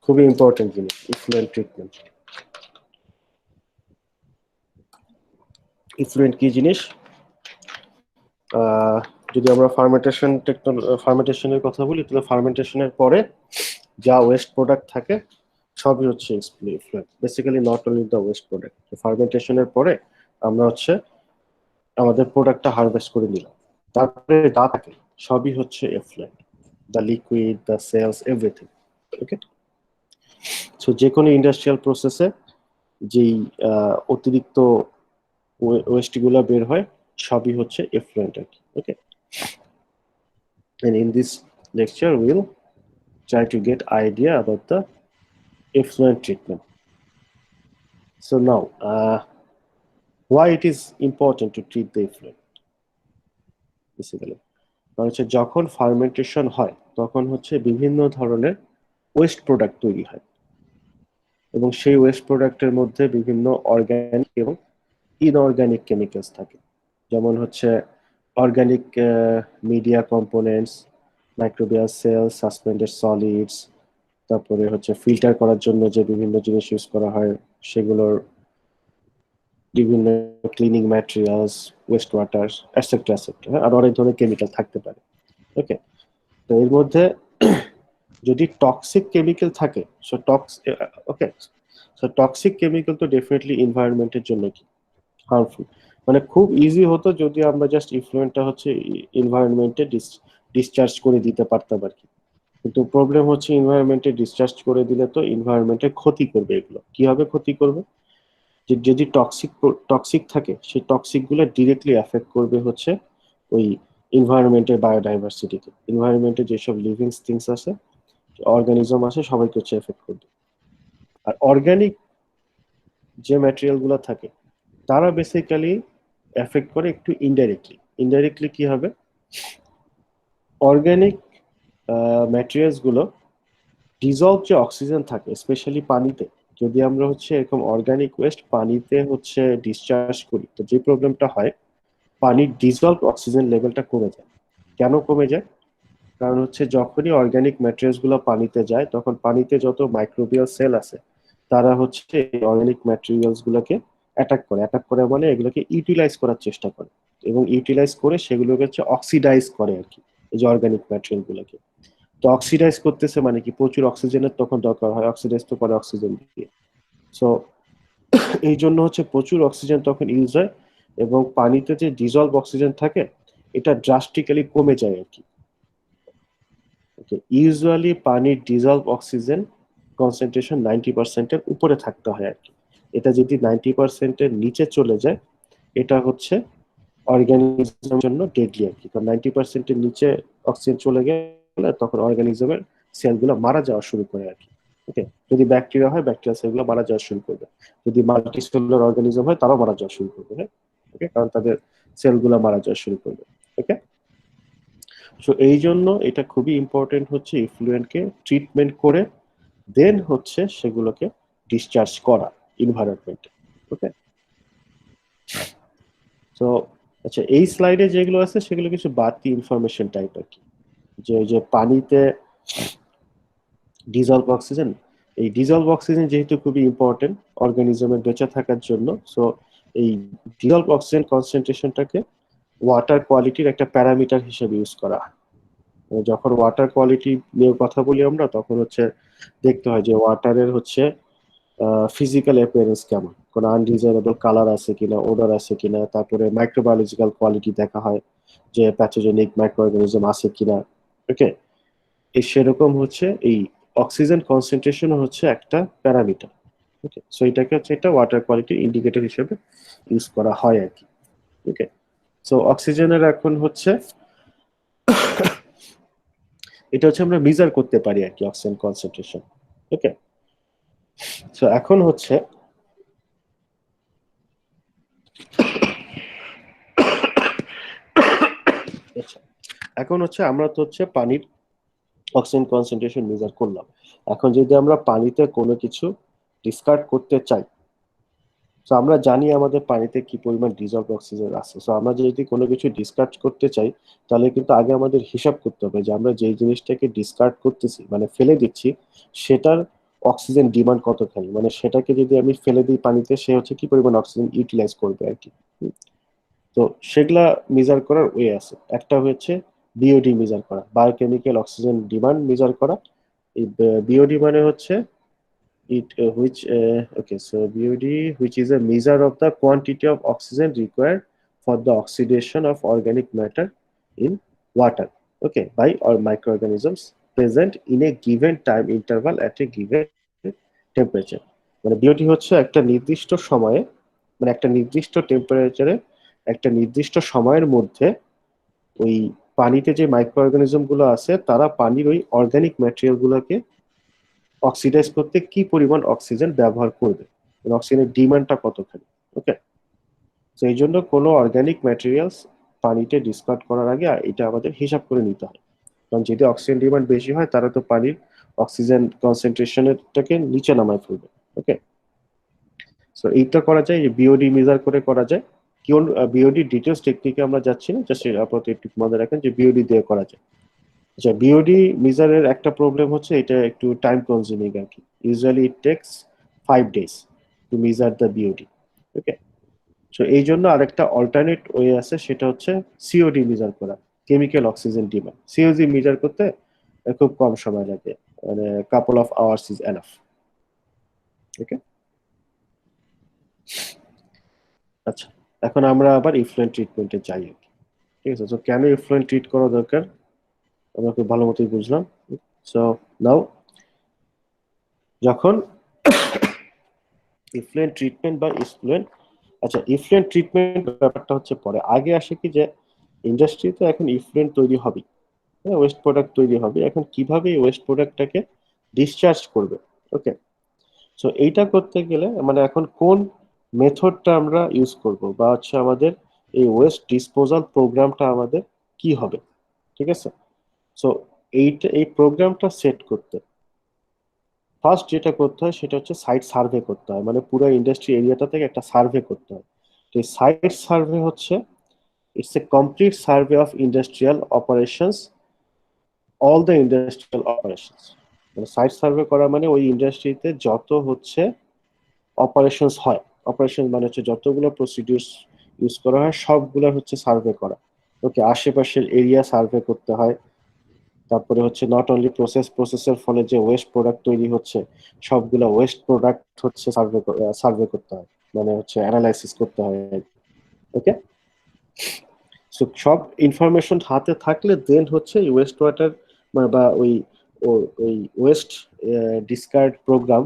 [SPEAKER 1] খুবই ইম্পর্টেন্ট জিনিস ইফ্লুয়েন্ট ট্রিটমেন্ট। ইফ্লুয়েন্ট কি জিনিস? যদি আমরা ফার্মেন্টেশনের কথা বলি, তাহলে ফার্মেন্টেশনের পরে যা ওয়েস্ট প্রোডাক্ট থাকে সবই হচ্ছে effluent. Basically not only the waste product. ফার্মেন্টেশনের পরে আমরা হচ্ছে আমাদের প্রোডাক্টটা হারভেস্ট করে নিলাম, তারপরে যা থাকে সবই হচ্ছে effluent, the liquid, the cells, everything. Okay, so যে কোনো ইন্ডাস্ট্রিয়াল প্রসেসে যেই অতিরিক্ত ওয়েস্টগুলো বের হয় সবই হচ্ছে এফ্লুয়েন্ট আর কি। ওকে, and in this lecture we'll try to get idea about the effluent treatment. So now why it is important to treat the effluent? Basically হচ্ছে যখন ফার্মেন্টেশন হয় তখন হচ্ছে বিভিন্ন ধরনের ওয়েস্ট প্রোডাক্ট তৈরি হয়, এবং সেই ওয়েস্ট প্রোডাক্টের মধ্যে বিভিন্ন অর্গানিক এবং ইনঅর্গানিক কেমিক্যালস থাকে। যেমন হচ্ছে organic media components, microbial cells, suspended solids, তারপরে হচ্ছে ফিল্টার করার জন্য যে বিভিন্ন জিনিস ইউজ করা হয় সেগুলোর বিভিন্ন cleaning materials, waste water, etcetera etcetera, আর অনেক ধরনের কেমিক্যাল থাকতে পারে। ওকে, তো এর মধ্যে যদি টক্সিক কেমিক্যাল থাকে, ওকে, সো টক্সিক কেমিক্যাল তো ডেফিনেটলি এনভায়রনমেন্টের জন্য কি হার্মফুল। মানে খুব ইজি হতো যদি আমরা জাস্ট ইফ্লুয়েন্টটা হচ্ছে এনভায়রনমেন্টে ডিসচার্জ করে দিতে পারতাম আর কি। কিন্তু প্রবলেম হচ্ছে এনভায়রনমেন্টে ডিসচার্জ করে দিলে তো এনভায়রনমেন্টে ক্ষতি করবে। এগুলো কিভাবে ক্ষতি করবে? যে যদি টক্সিক থাকে, সেই টক্সিক গুলো ডিরেক্টলি এফেক্ট করবে হচ্ছে ওই এনভায়রনমেন্টের বায়োডাইভার্সিটিকে। এনভায়রনমেন্টে যেসব লিভিং থিংস আছে, অর্গানিজম আছে, সবাইকে হচ্ছে এফেক্ট করবে। আর অর্গানিক যে ম্যাটেরিয়াল গুলো থাকে তারা বেসিক্যালি এফেক্ট করে একটু ইনডাইরেক্টলি। ইনডাইরেক্টলি কি হবে? অর্গানিক ম্যাটেরিয়ালস গুলো ডিজলভ যে অক্সিজেন থাকে স্পেশালি পানিতে, যদি আমরা হচ্ছে এরকম অর্গানিক ওয়েস্ট পানিতে হচ্ছে ডিসচার্জ করি, তো যে প্রবলেমটা হয়, পানির ডিজলভ অক্সিজেন লেভেলটা কমে যায়। কেন কমে যায়? কারণ হচ্ছে যখনই অর্গানিক ম্যাটেরিয়ালস গুলো পানিতে যায়, তখন পানিতে যত মাইক্রোবিয়াল সেল আছে তারা হচ্ছে অর্গানিক ম্যাটেরিয়ালস গুলোকে অ্যাটাক করে মানে এগুলোকে ইউটিলাইজ করার চেষ্টা করে, এবং ইউটিলাইজ করে সেগুলোকে হচ্ছে অক্সিডাইজ করে আর কি, এই যে অর্গানিক ম্যাটেরিয়াল গুলোকে। তো অক্সিডাইজ করতেছে মানে কি, প্রচুর অক্সিজেনের তখন দরকার হয়, অক্সিডাইজ তো করে অক্সিজেন দিয়ে। সো এই জন্য হচ্ছে প্রচুর অক্সিজেন তখন ইউজ হয়, এবং পানিতে যে ডিজলভ অক্সিজেন থাকে এটা ড্রাস্টিক্যালি কমে যায় আর কি। ওকে, ইউজুয়ালি পানির ডিজলভ অক্সিজেন কনসেন্ট্রেশন 90%-এর উপরে থাকতে হয় আর কি। এটা যদি 90%-এর নিচে চলে যায়, এটা হচ্ছে অর্গানিজমের জন্য ডেডলি আর কি। কারণ 90%-এর নিচে অক্সিজেন চলে গেলে তখন অর্গানিজমের সেলগুলো মারা যাওয়া শুরু করে আর কি। ওকে, যদি ব্যাকটেরিয়া হয় ব্যাকটেরিয়া সেলগুলো মারা যাওয়া শুরু করবে, যদি মাল্টি সেলুলার অর্গানিজম হয় তারাও মারা যাওয়া শুরু করবে। হ্যাঁ, ওকে, কারণ তাদের সেলগুলো মারা যাওয়া শুরু করবে। ওকে, সো এই জন্য এটা খুবই ইম্পর্টেন্ট হচ্ছে ইফ্লুয়েন্টকে ট্রিটমেন্ট করে দেন হচ্ছে সেগুলোকে ডিসচার্জ করা এনভায়রনমেন্টে। ওকে, তো আচ্ছা, এই স্লাইডে যেগুলো আছে সেগুলো কিছু বাড়তি ইনফরমেশন টাইপ আর কি, যে ওই যে পানিতে ডিজলভ অক্সিজেন, এই ডিজলভ অক্সিজেন যেহেতু খুবই ইম্পর্টেন্ট অর্গানিজমের বেঁচে থাকার জন্য, সো এই ডিজলভ অক্সিজেন কনসেন্ট্রেশনটাকে ওয়াটার কোয়ালিটির একটা প্যারামিটার হিসেবে ইউজ করা হয়। যখন ওয়াটার কোয়ালিটি নিয়ে কথা বলি আমরা তখন হচ্ছে দেখতে হয় যে ওয়াটারের হচ্ছে ফিজিক্যাল অ্যাপিয়ারেন্স কেমন, কোনো আনডিজাইরেবল কালার আছে কিনা, ওডর আছে কিনা, তারপরে মাইক্রোবায়োলজিক্যাল কোয়ালিটি দেখা হয় যে প্যাথোজেনিক মাইক্রো অর্গানিজম আছে কিনা। ওকে, এই সেরকম হচ্ছে এই অক্সিজেন কনসেন্ট্রেশন হচ্ছে একটা প্যারামিটার। ওকে, সো এটাকে হচ্ছে একটা ওয়াটার কোয়ালিটি ইন্ডিকেটর হিসেবে ইউজ করা হয় আর কি। ওকে, সো অক্সিজেনের এখন হচ্ছে এটা হচ্ছে আমরা মেজার করতে পারি আর কি অক্সিজেন কনসেন্ট্রেশন। ওকে, সো এখন হচ্ছে আচ্ছা, এখন হচ্ছে আমরা তো হচ্ছে পানির অক্সিজেন কনসেন্ট্রেশন মেজার করলাম। এখন যদি আমরা পানিতে কোনো কিছু ডিসকার্ড করতে চাই, তো আমরা জানি আমাদের পানিতে কি পরিমাণ ডিজলভ অক্সিজেন আছে। সো আমরা যদি কোনো কিছু ডিসকার্ড করতে চাই তাহলে কিন্তু আগে আমাদের হিসাব করতে হবে যে আমরা যেই জিনিসটাকে ডিসকার্ড করতেছি মানে ফেলে দিচ্ছি সেটার অক্সিজেন ডিমান্ড কতখানি, মানে সেটাকে যদি আমি ফেলে দিই পানিতে সে হচ্ছে কি পরিমাণ অক্সিজেন ইউটিলাইজ করবে আর কি। তো সেগুলা মেজার করার ওয়ে আছে, একটা হচ্ছে বিওডি মেজার করা, বায়োকেমিক্যাল অক্সিজেন ডিমান্ড মেজার করা। এই বিওডি মানে হচ্ছে it which okay, so BOD, which is a measure of the quantity of oxygen required for the oxidation of organic matter in water, okay, by or microorganisms present in a given time interval at a given temperature। মানে BOT হচ্ছে একটা নির্দিষ্ট সময়ে, মানে একটা নির্দিষ্ট টেম্পারেচারে একটা নির্দিষ্ট সময়ের মধ্যে ওই পানিতে যে মাইক্রো অর্গানিজম গুলো আছে তারা পানির ওই অর্গানিক ম্যাটেরিয়াল গুলোকে অক্সিডাইজ করতে কি পরিমাণ অক্সিজেন ব্যবহার করবে, অক্সিজেনের ডিমান্ডটা কতখানি। ওকে, তো এই জন্য কোনো অর্গানিক ম্যাটেরিয়ালস পানিতে ডিসকার্ড করার আগে এটা আমাদের হিসাব করে নিতে হয়, কারণ যদি অক্সিজেন ডিমান্ড বেশি হয় তারা তো পানির অক্সিজেন কনসেন্ট্রেশনটাকে নিচে নামায় ফেলবে। ওকে, সো এইটা করা যায় বিওডি মেজার করে করা যায়। কোন বিওডি ডিটেলস টেকনিকে আমরা যাচ্ছি না, জাস্ট আপাতত একটু মনে রাখেন যে বিওডি দিয়ে করা যায়। আচ্ছা, বিওডি মেজারের একটা প্রবলেম হচ্ছে এটা একটু টাইম কনজিউমিং আর কি, usually it takes 5 days to measure the BOD. Okay, so এই জন্য আরেকটা অল্টারনেট ওয়ে আছে, সেটা হচ্ছে সিওডি মেজার করা, chemical oxygen demand. COD measure করতে খুব কম সময় লাগে, মানে couple of hours is enough. Okay, আচ্ছা, এখন আমরা আবার ইফ্লুয়েন্ট ট্রিটমেন্টে যাই আর কি। ঠিক আছে, তো কেন ইফ্লুয়েন্ট ট্রিট করা দরকার আমরা খুব ভালো মতোই বুঝলাম। সো নাও, যখন ইফ্লুয়েন্ট ট্রিটমেন্ট বা ইফ্লুয়েন্ট, আচ্ছা ইফ্লুয়েন্ট ট্রিটমেন্ট ব্যাপারটা হচ্ছে পরে, আগে আসে কি যে ইন্ডাস্ট্রিতে এখন ইফ্লুয়েন্ট তৈরি হবে, হ্যাঁ, ওয়েস্ট প্রোডাক্ট তৈরি হবে, এখন কিভাবে এই ওয়েস্ট প্রোডাক্টটাকে ডিসচার্জ করবে। ওকে, সো এইটা করতে গেলে মানে এখন কোন মেথডটা আমরা ইউজ করব বা হচ্ছে আমাদের এই ওয়েস্ট ডিসপোজাল প্রোগ্রামটা আমাদের কি হবে। ঠিক আছে, সো এই প্রোগ্রামটা সেট করতে ফার্স্ট যেটা করতে হয় সেটা হচ্ছে সাইট সার্ভে করতে হয়, মানে পুরো ইন্ডাস্ট্রি এরিয়াটা থেকে একটা সার্ভে করতে হয়। তো এই সাইট সার্ভে হচ্ছে it's a complete survey of industrial operations, all the industrial operations. মানে সাইট সার্ভে করা মানে ওই ইন্ডাস্ট্রিতে যত হচ্ছে অপারেশনস হয়, অপারেশন মানে হচ্ছে যতগুলো প্রসিডিউরস ইউজ করা হয় সবগুলো হচ্ছে সার্ভে করা। ওকে, আশেপাশের এরিয়া সার্ভে করতে হয়, তারপরে হচ্ছে নট অনলি প্রসেসের ফলে যে ওয়েস্ট প্রোডাক্ট তৈরি হচ্ছে সবগুলা ওয়েস্ট প্রোডাক্ট হচ্ছে সার্ভে করতে হয়, মানে হচ্ছে অ্যানালাইসিস করতে হয়। ওকে, সো সব ইনফরমেশন হাতে থাকলে দেন হচ্ছে ওয়েস্ট ওয়াটার বা ওই waste discard program,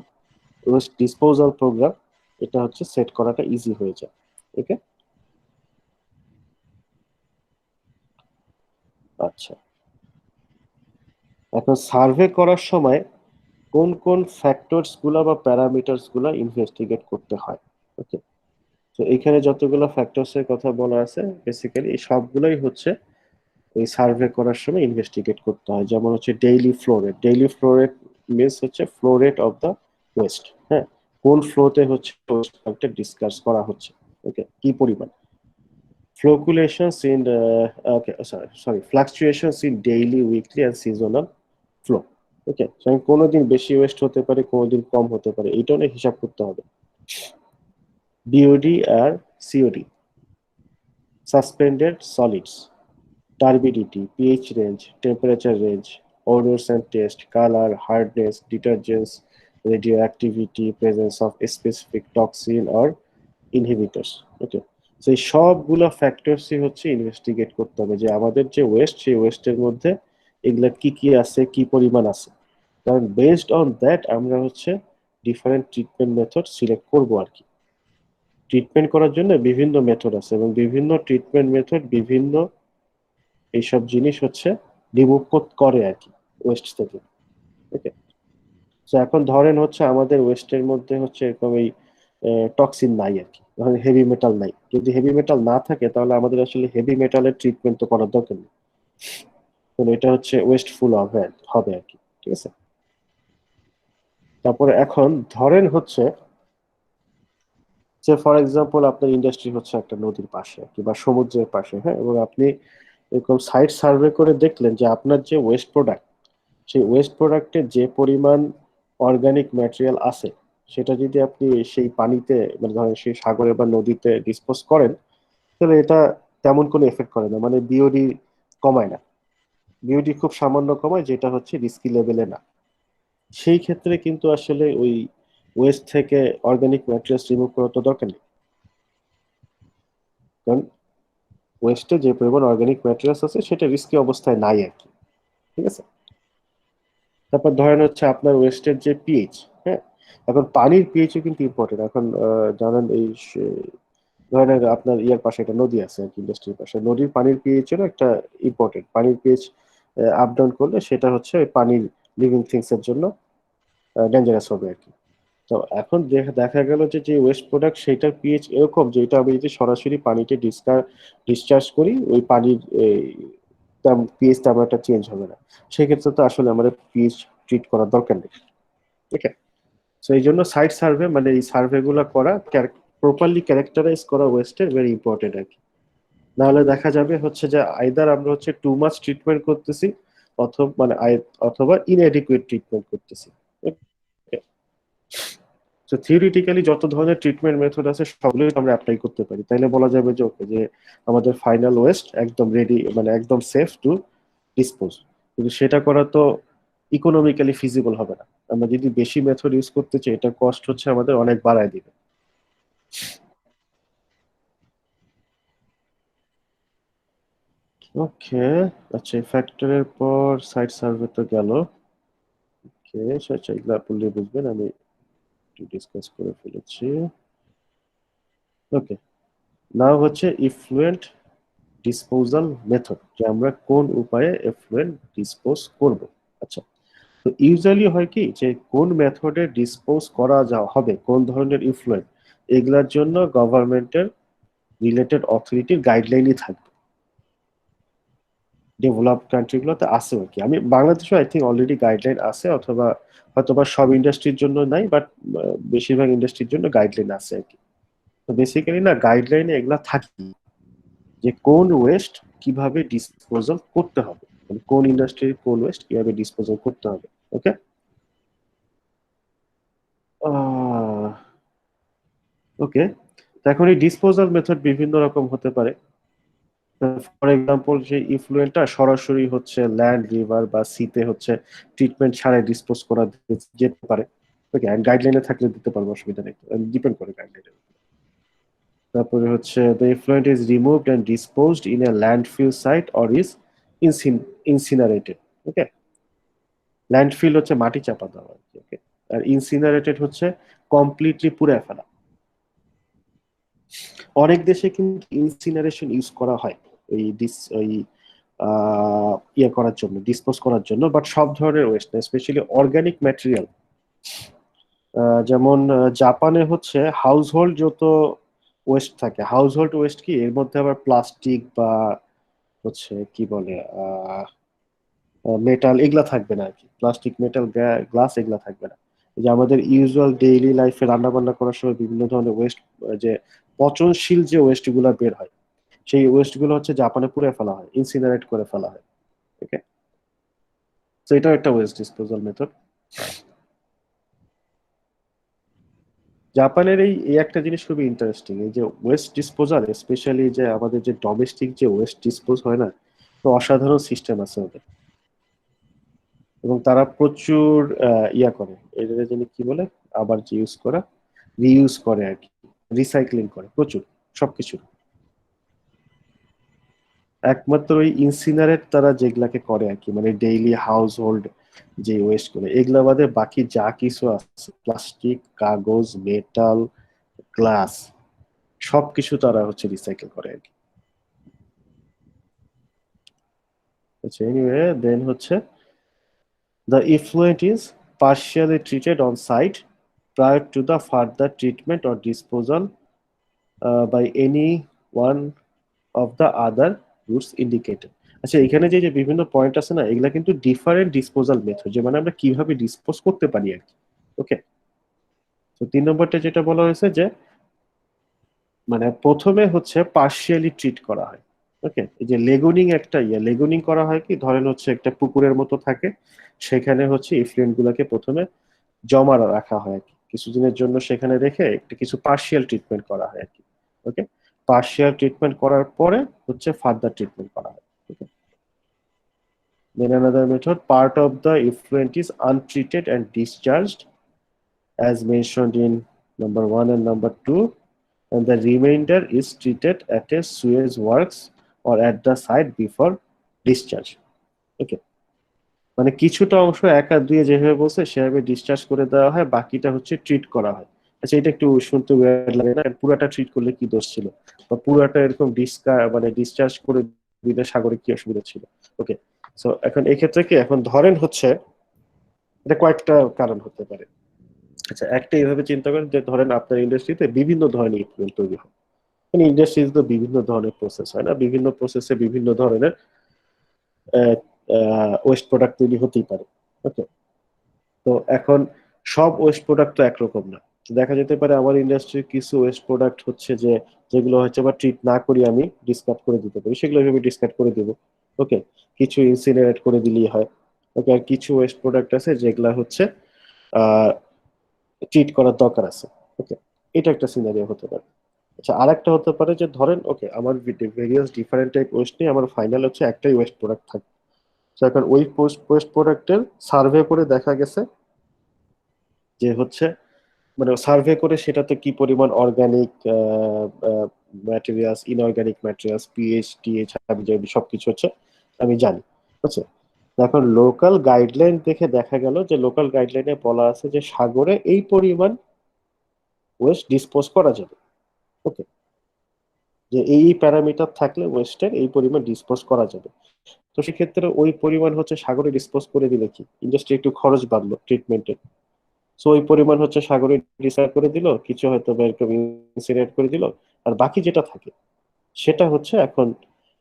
[SPEAKER 1] waste disposal program, এটা হচ্ছে সেট করাটা ইজি হয়ে যায়। ওকে, আচ্ছা, এখন সার্ভে করার সময় কোন কোন ফ্যাক্টরস গুলা বা প্যারামিটারস গুলা ইনভেস্টিগেট করতে হয়। ওকে, তো এখানে যতগুলো ফ্যাক্টরস এর কথা বলা আছে বেসিক্যালি এই সবগুলোই হচ্ছে ওই সার্ভে করার সময় ইনভেস্টিগেট করতে হয়। যেমন হচ্ছে ডেইলি ফ্লো রেট মিনস হচ্ছে flow rate of the West. হ্যাঁ, কোন ফ্লোতে হচ্ছে ওয়েস্টটা ডিসকাস করা হচ্ছে, ওকে, কি পরিমাণ। Fluctuations in okay, sorry, fluctuations in daily, weekly and seasonal flow. ওকে, কোনোদিন বেশি ওয়েস্ট হতে পারে, কোনোদিন কম হতে পারে, এইটা অনেক হিসাব করতে হবে। বিওডি আর COD, suspended solids, turbidity, pH range, temperature range, odors and taste, color, hardness, detergents, radioactivity, presence of specific toxin or inhibitors. ওকে, তো এই সবগুলো ফ্যাক্টরসই হচ্ছে ইনভেস্টিগেট করতে হবে যে আমাদের যে ওয়েস্ট, সেই ওয়েস্টের মধ্যে এগুলা কি কি আছে, কি পরিমাণ আছে। কারণ বেসড অন দ্যাট আমরা হচ্ছে ডিফারেন্ট ট্রিটমেন্ট মেথড সিলেক্ট করব আর কি। ট্রিটমেন্ট করার জন্য বিভিন্ন মেথড আছে এবং বিভিন্ন ট্রিটমেন্ট মেথড বিভিন্ন এইসব জিনিস হচ্ছে রিমুভ করে আর কি ওয়েস্ট থেকে। ওকে, তো এখন ধরেন হচ্ছে আমাদের ওয়েস্টের মধ্যে হচ্ছে এরকম এই টক্সিন নাই আর কি, ধরেন হেভি মেটাল নাই। যদি হেভি মেটাল না থাকে তাহলে আমাদের আসলে হেভি মেটালের ট্রিটমেন্ট তো করার দরকার নেই, কারণ এটা হচ্ছে ওয়েস্টফুল হবে হবে আর কি। ঠিক আছে, তারপরে এখন ধরেন হচ্ছে যে ফর এক্সাম্পল আপনার ইন্ডাস্ট্রি হচ্ছে একটা নদীর পাশে আর কি বা সমুদ্রের পাশে, হ্যাঁ, এবং আপনি এরকম সাইট সার্ভে করে দেখলেন যে আপনার যে ওয়েস্ট প্রোডাক্ট, সেই ওয়েস্ট প্রোডাক্টে যে পরিমাণ অর্গানিক ম্যাটেরিয়াল আছে সেটা যদি আপনি সেই পানিতে মানে ধরেন সেই সাগরে বা নদীতে ডিসপোজ করেন, তাহলে এটা তেমন কোনো এফেক্ট করে না, মানে বিওডি কমায় না। বিওডি খুব সামান্য কমায়, যেটা হচ্ছে রিস্কি লেভেলে না। সেই ক্ষেত্রে কিন্তু আসলে ওই ওয়েস্ট থেকে অর্গানিক ম্যাটেরিয়ালস রিমুভ করার তো দরকার নেই, কারণ ওয়েস্টে যে পরিমাণ অর্গানিক ম্যাটেরিয়ালস আছে সেটা রিস্কি অবস্থায় নাই আর কি। ঠিক আছে, তারপর ধরেন হচ্ছে আপনার ওয়েস্টের যে পিএইচ, হ্যাঁ, এখন পানির পিএইচও কিন্তু ইম্পর্টেন্ট। এখন জানেন এই ধরেন আপনার ইয়ার পাশে একটা নদী আছে আর কি, ইন্ডাস্ট্রির পাশে, নদীর পানির পিএইচ এর একটা ইম্পর্টেন্ট। পানির পিএইচ আপ ডাউন করলে সেটা হচ্ছে ওই পানির লিভিং থিংস এর জন্য ডেঞ্জারাস হবে আর কি। তো এখন দেখা গেল যে যে ওয়েস্ট প্রোডাক্ট সেইটার পিএইচ এরকম যে এটা আমি যদি সরাসরি পানিতে ডিসচার্জ করি, ওই পানির পিএইচ তেমন চেঞ্জ হবে না। সেক্ষেত্রে তো আসলে আমাদের পিএইচ ট্রিট করার দরকার নেই। ওকে, তো এই জন্য সাইট সার্ভে মানে এই সার্ভে গুলো করা, প্রপারলি ক্যারেক্টারাইজ করা ওয়েস্টের ভেরি ইম্পর্টেন্ট আর কি। নাহলে দেখা যাবে হচ্ছে যে আইদার আমরা হচ্ছে টু মাচ ট্রিটমেন্ট করতেছি অথবা মানে অথবা ইনএডিকুয়েট ট্রিটমেন্ট করতেছি। তো থিওরিটিক্যালি যত ধরনের ট্রিটমেন্ট মেথড আছে সবগুলোই আমরা অ্যাপ্লাই করতে পারি, তাইলে বলা যাবে যে ওকে, যে আমাদের ফাইনাল ওয়েস্ট একদম রেডি, মানে একদম সেফ টু ডিসপোজ। কিন্তু সেটা করা তো ইকোনমিক্যালি ফিজিবল হবে না। আমরা যদি বেশি মেথড ইউজ করতে চাই, এটা কস্ট হচ্ছে আমাদের অনেক বাড়ায় দিবে। ওকে, আচ্ছা, এই ফ্যাক্টরের পর সাইট সার্ভে তো গেল। ওকে, আচ্ছা, এগুলা পড়লে বুঝবেন, আমি একটু ডিসকাস করে ফেলেছি। ওকে, নাও হচ্ছে ইফ্লুয়েন্ট ডিসপোজাল মেথড, যে আমরা কোন উপায়ে এফ্লুয়েন্ট ডিসপোজ করব। আচ্ছা, তো ইউজুয়ালি হয় কি যে কোন মেথডে ডিসপোজ করা হবে, কোন ধরনের ইফ্লুয়েন্ট, এগুলার জন্য গভর্নমেন্টের রিলেটেড অথরিটির গাইডলাইনই থাকবে। ডেভেলপ কান্ট্রিগুলোতে আছে আর কি, আমি বাংলাদেশে আই থিঙ্ক অলরেডি গাইডলাইন আছে, অথবা হয়তোবা সব ইন্ডাস্ট্রির জন্য নাই, বাট বেশিরভাগ ইন্ডাস্ট্রির জন্য গাইডলাইন আছে আর কি। তো বেসিক্যালি না, গাইডলাইনে এগুলা থাকে যে কোন ওয়েস্ট কিভাবে ডিসপোজাল করতে হবে, মানে কোন ইন্ডাস্ট্রির কোন ওয়েস্ট কিভাবে ডিসপোজাল করতে হবে। ওকে, ওকে, তো এখন এই ডিসপোজাল মেথড বিভিন্ন রকম হতে পারে। ফর এক্সাম্পল, যে ইফ্লুয়েন্টটা সরাসরি হচ্ছে ল্যান্ড, রিভার বা সিতে হচ্ছে ট্রিটমেন্ট ছাড়াই ডিসপোজ করা যেতে পারে। ওকে, গাইডলাইনে থাকলে দিতে পারবো, অসুবিধা নেই, ডিপেন্ড করে গাইডলাইনে। তারপরে হচ্ছে the effluent is removed and disposed in a landfill site or is incinerated. Okay, landfill হচ্ছে মাটি চাপা দেওয়া, ওকে, আর ইনসিনারেটেড হচ্ছে কমপ্লিটলি পুড়ে ফেলা। অনেক দেশে কিন্তু ইনসিনারেশন ইউজ করা হয় ওই ইয়ে করার জন্য, ডিসপোজ করার জন্য, বাট সব ধরনের ওয়েস্ট না, স্পেশালি অর্গানিক ম্যাটেরিয়াল। যেমন জাপানে হচ্ছে হাউসহোল্ড যত ওয়েস্ট থাকে, হাউসহোল্ড ওয়েস্ট কি এর মধ্যে আবার প্লাস্টিক বা হচ্ছে কি বলে মেটাল এগুলা থাকবে না আর কি, প্লাস্টিক মেটাল গ্লাস এগুলা থাকবে না। যে আমাদের ইউজুয়াল ডেইলি লাইফে রান্না বান্না করার সময় বিভিন্ন ধরনের ওয়েস্ট, যে পচনশীল যে ওয়েস্ট গুলা বের হয়, সেই ওয়েস্ট গুলো হচ্ছে জাপানে পুড়ে ফেলা হয়, ইনসিনারেট করে ফেলা হয়। ওকে, তো এটাও একটা ওয়েস্ট ডিসপোজাল মেথড। জাপানের এই একটা জিনিস খুবই ইন্টারেস্টিং, এই যে ওয়েস্ট ডিসপোজাল, স্পেশালি যে আমাদের যে ডোমেস্টিক যে ওয়েস্ট ডিসপোজ হয় না, তো অসাধারণ সিস্টেম আছে ওদের। এবং তারা প্রচুর ইয়া করে, এদের যিনি কি বলে, আবার যে ইউজ করা, রিইউজ করে আর কি, রিসাইক্লিং করে প্রচুর সবকিছু। একমাত্র ওই ইনসিনারেট তারা যেগুলাকে করে আর কি, মানে ডেইলি হাউস হোল্ড যে ওয়েস্ট গুলো, এগুলা বাদে বাকি যা কিছু আছে, প্লাস্টিক, কাগজ, মেটাল, গ্লাস, সবকিছু তারা হচ্ছে রিসাইকেল করে আর কি। আচ্ছা, এনিওয়ে দেন হচ্ছে the effluent is partially treated on site prior to the further treatment or disposal by any one of the other routes indicated. আচ্ছা, এখানে যে যে বিভিন্ন পয়েন্ট আছে না, এগুলা কিন্তু ডিফারেন্ট ডিসপোজাল মেথড, যে মানে আমরা কিভাবে ডিসপোজ করতে পারি আর কি। ওকে, তো 3 নম্বরটা যেটা বলা হয়েছে যে মানে প্রথমে হচ্ছে পার্শিয়ালি ট্রিট করা হয়। ওকে, এই যে লেগুনিং একটা লেগুনিং করা হয় কি, ধরেন হচ্ছে একটা পুকুরের মতো থাকে, সেখানে হচ্ছে ইফলুয়েন্ট গুলাকে প্রথমে জমা রাখা হয় আর কি, কিছুদিনের জন্য সেখানে রেখে একটা কিছু পার্শিয়াল ট্রিটমেন্ট করা হয় আর কি। ওকে, পার্শিয়াল ট্রিটমেন্ট করার পরে হচ্ছে ফার্দার ট্রিটমেন্ট করা হয়। ওকে, then another method, part of the effluent is untreated and discharged as mentioned in number 1 and number 2, and the remainder is treated at a sewage works or at the site before discharge. Okay, মানে কিছুটা অংশ 1 আর 2 যেভাবে বলছে সেভাবে discharge করে দেওয়া হয়, বাকিটা হচ্ছে ট্রিট করা হয়। আচ্ছা, এটা একটু শুনতে ওয়ার্ড লাগে না, পুরাটা ট্রিট করলে কি দোষ ছিল, বা পুরাটা এরকম মানে ডিসচার্জ করে দিলে সাগরে কি অসুবিধা ছিল। ওকে, সো এখন এই ক্ষেত্রে কি, এখন ধরেন হচ্ছে এটা কয়েকটা কারণ হতে পারে। আচ্ছা, একটা এইভাবে চিন্তা করেন যে ধরেন আপনার ইন্ডাস্ট্রিতে বিভিন্ন ধরনের ইকুইপমেন্ট তৈরি হয়, মানে ইন্ডাস্ট্রিতে তো বিভিন্ন ধরনের প্রসেস হয় না, বিভিন্ন প্রসেসে বিভিন্ন ধরনের ওয়েস্ট প্রোডাক্ট তৈরি হতেই পারে। ওকে, তো এখন সব ওয়েস্ট প্রোডাক্ট তো একরকম না। দেখা যেতে পারে আমার ইন্ডাস্ট্রির কিছু ওয়েস্ট প্রোডাক্ট হচ্ছে যে যেগুলো হচ্ছে বা ট্রিট না করি আমি ডিসকার্ড করে দিতে পারি, সেগুলো আমি ডিসকার্ড করে দিব। ওকে, কিছু ইনসিনারেট করে দিলেই হয়। ওকে, আর কিছু ওয়েস্ট প্রোডাক্ট আছে যেগুলা হচ্ছে ট্রিট করার দরকার আছে। ওকে, এটা একটা সিনারিও হতে পারে। আচ্ছা, আর একটা হতে পারে যে ধরেন ওকে আমার ভেরিয়াস ডিফারেন্ট টাইপ ওয়েস্ট নিয়ে আমার ফাইনাল হচ্ছে একটাই ওয়েস্ট প্রোডাক্ট থাকে। তো এখন ওই ওয়েস্ট প্রোডাক্টের সার্ভে করে দেখা গেছে যে হচ্ছে, মানে সার্ভে করে সেটাতে কি পরিমাণ organic materials, inorganic materials, pH TH হাবি সবকিছু হচ্ছে আমি জানি। বুঝছে, এখন লোকাল গাইডলাইন দেখে দেখা গেল যে লোকাল গাইডলাইনে বলা আছে যে সাগরে এই পরিমাণ ওয়েস্ট ডিসপোজ করা যাবে। ওকে, যে এই প্যারামিটার থাকলে ওয়েস্টের এই পরিমাণ ডিসপোজ করা যাবে। তো সেক্ষেত্রে ওই পরিমাণ হচ্ছে সাগরে ডিসপোজ করে দিলে কি ইন্ডাস্ট্রি একটু খরচ বাড়লো ট্রিটমেন্টের, সো ওই পরিমাণ হচ্ছে সাগরে ডিসাইড করে দিল, কিছু হয়তো বা এরকম ইনসিনারেট করে দিল, আর বাকি যেটা থাকে সেটা হচ্ছে এখন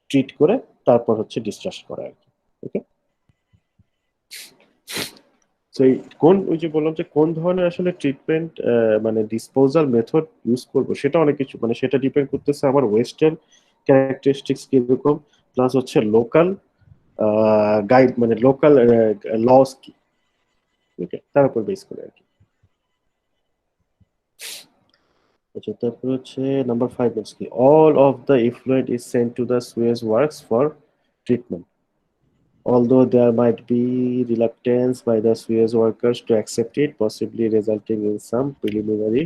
[SPEAKER 1] ট্রিট করে তারপর হচ্ছে ডিসচার্জ করা আর কি। ওকে, তো এই কোন, ওই যে বললাম যে কোন ধরনের আসলে ট্রিটমেন্ট মানে ডিসপোজাল মেথড ইউজ করব, সেটা অনেক কিছু, মানে সেটা ডিপেন্ড করতেছে আমার ওয়েস্টের ক্যারেক্টারিস্টিক্স কিরকম, প্লাস হচ্ছে লোকাল গাইড, মানে লোকাল লস কি। ওকে, তার উপর বেস করে আর কি। আচ্ছা, তারপর হচ্ছে নাম্বার 5 হচ্ছে কি, all of the effluent is sent to the sewage works for treatment, although there might be reluctance by the Suez workers to accept it, possibly resulting in some preliminary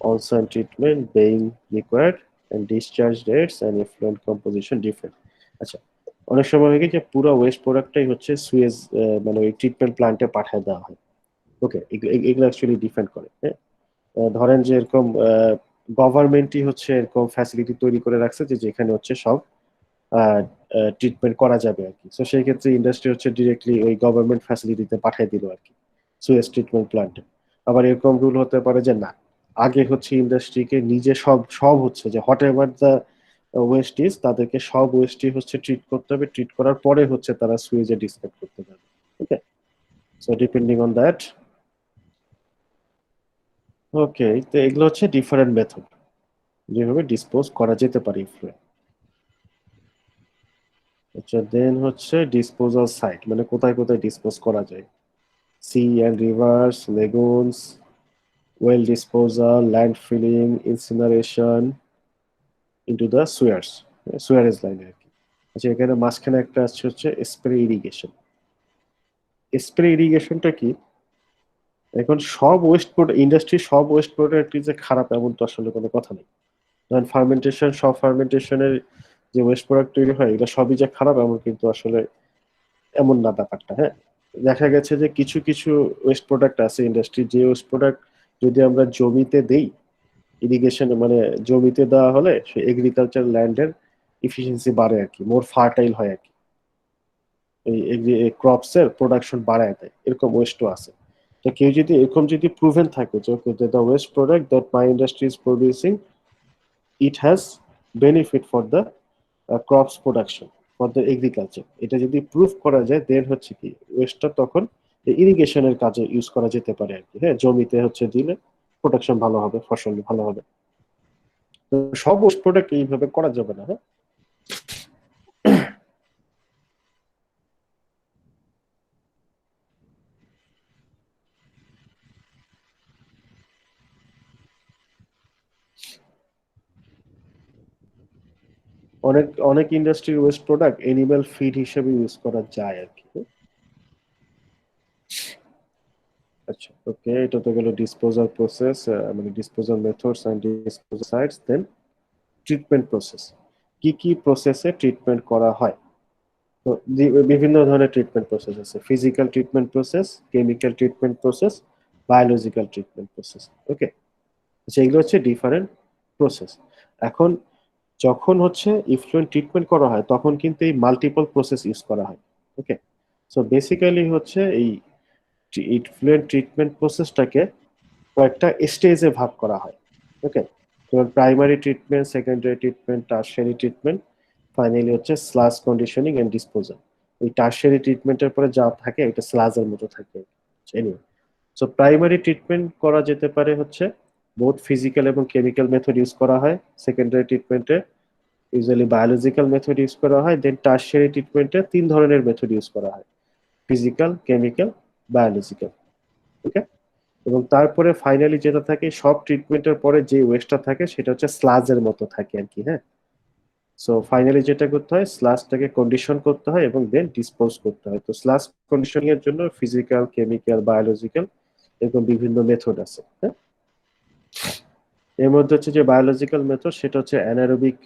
[SPEAKER 1] on-site treatment being required, and discharge rates and effluent composition different. আচ্ছা, অনেক সময় হয় কি যে পুরো West প্রোডাক্টটাই হচ্ছে Suez মানে ওই ট্রিটমেন্ট প্ল্যান্টে পাঠিয়ে দেওয়া হয়। ওকে, এগুলো অ্যাকচুয়ালি ডিপেন্ড করে। হ্যাঁ, ধরেন যে এরকম গভর্নমেন্টই হচ্ছে এরকম ফ্যাসিলিটি তৈরি করে রাখছে যে যেখানে হচ্ছে সব ট্রিটমেন্ট করা যাবে আর কি। সো সেই ক্ষেত্রে ইন্ডাস্ট্রি হচ্ছে ডিরেক্টলি ওই গভর্নমেন্ট ফ্যাসিলিটিতে পাঠিয়ে দিল আর কি, সুয়েজ ট্রিটমেন্ট প্ল্যান্টে। আবার এরকম রুল হতে পারে যে না, আগে হচ্ছে ইন্ডাস্ট্রিকে নিজে সব সব হচ্ছে যে what ever the West is, তাদেরকে সব ওয়েস্টই হচ্ছে ট্রিট করতে হবে, ট্রিট করার পরে হচ্ছে তারা সুয়েজে ডিসকার্ড করতে পারবে। ওকে, সো ডিপেন্ডিং অন দ্যাট। ওকে, তো এগুলো হচ্ছে ডিফারেন্ট মেথড যেভাবে ডিসপোজ করা যেতে পারে ইফ্লুয়েন্ট। আচ্ছা, দেন হচ্ছে ডিসপোজাল সাইট, মানে কোথায় কোথায় ডিসপোজ করা যায়। Sea and rivers, lagoons, well disposal, land filling, incineration into the sewers, sewerage লাইনে আর কি। আচ্ছা, এখানে মাঝখানে একটা আছে হচ্ছে স্প্রে ইরিগেশন। স্প্রে ইরিগেশনটা কি? এখন সব ওয়েস্ট প্রোডাক্ট, ইন্ডাস্ট্রি সব ওয়েস্ট প্রোডাক্ট যে খারাপ এমন তো আসলে কোনো কথা নেই। কারণ ফার্মেন্টেশন, সব ফার্মেন্টেশনের যে ওয়েস্ট প্রোডাক্ট তৈরি হয় এগুলো সবই যে খারাপ এমন কিন্তু আসলে এমন না ব্যাপারটা। হ্যাঁ, দেখা গেছে যে কিছু কিছু ওয়েস্ট প্রোডাক্ট আছে ইন্ডাস্ট্রি, যে ওয়েস্ট প্রোডাক্ট যদি আমরা জমিতে দেই, ইরিগেশনে মানে জমিতে দেওয়া হলে সে এগ্রিকালচার ল্যান্ডের ইফিসিয়েন্সি বাড়ে আর কি, মোর ফার্টাইল হয় আর কি, এই ক্রপস এর প্রোডাকশন বাড়ায় দেয়, এরকম ওয়েস্টও আছে। তো কেউ যদি এরকম যদি প্রুভেন থাকে যে the waste product that my industry is producing, it has benefit for the crops production, for the agriculture, এটা যদি প্রুভ করা যায় দেন হচ্ছে কি ওয়েস্টটা তখন ইরিগেশনের কাজে ইউজ করা যেতে পারে আর কি। হ্যাঁ, জমিতে হচ্ছে দিলে প্রোডাকশন ভালো হবে, ফসল ভালো হবে। তো সব ওয়েস্ট প্রোডাক্ট এইভাবে করা যাবে না। হ্যাঁ, অনেক অনেক ইন্ডাস্ট্রির ওয়েস্ট প্রোডাক্ট এনিম্যাল ফিড হিসেবে ইউজ করা যায় আর কি। আচ্ছা, ওকে, এটা তো গেল ডিসপোজাল প্রসেস, মানে disposal methods and disposal sites. Then treatment process, কি কি প্রসেসে ট্রিটমেন্ট করা হয়। তো বিভিন্ন ধরনের ট্রিটমেন্ট প্রসেস আছে, physical treatment process, chemical treatment process, biological treatment process. Okay, আচ্ছা, এগুলো হচ্ছে ডিফারেন্ট প্রসেস। এখন যখন হচ্ছে ইফলুয়েন্ট ট্রিটমেন্ট করা হয় তখন কিন্তু এই মাল্টিপল প্রসেস ইউজ করা হয়। ওকে, সো বেসিক্যালি হচ্ছে এই ইফলুয়েন্ট ট্রিটমেন্ট প্রসেসটাকে কয়েকটা স্টেজে ভাগ করা হয়। ওকে, যেমন primary treatment, secondary treatment, tertiary treatment, finally হচ্ছে স্লাজ কন্ডিশনিং এন্ড ডিসপোজাল। ওই টারশিয়ারি ট্রিটমেন্টের পরে যা থাকে এটা স্লাজের মতো থাকে। এনিওয়ে, সো প্রাইমারি ট্রিটমেন্ট করা যেতে পারে হচ্ছে বোথ ফিজিক্যাল এবং কেমিক্যাল মেথড ইউজ করা হয়। সেকেন্ডারি ট্রিটমেন্টে ইউজুয়ালি বায়োলজিক্যাল মেথড ইউজ করা হয়। দেন টারশিয়ারি ট্রিটমেন্টে তিন ধরনের মেথড ইউজ করা হয়, ফিজিক্যাল, কেমিক্যাল, বায়োলজিক্যাল। ওকে, এবং তারপরে ফাইনালি যেটা থাকে সব ট্রিটমেন্টের পরে যে ওয়েস্টটা থাকে সেটা হচ্ছে স্লাজের মতো থাকে আর কি। হ্যাঁ, সো ফাইনালি যেটা করতে হয় স্লাজটাকে কন্ডিশন করতে হয় এবং দেন ডিসপোজ করতে হয়। তো স্লাজ কন্ডিশনিং এর জন্য ফিজিক্যাল, কেমিক্যাল, বায়োলজিক্যাল এরকম বিভিন্ন মেথড আছে। হ্যাঁ, এর মধ্যে হচ্ছে যে বায়োলজিক্যাল মেথড সেটা হচ্ছে অ্যানারোবিক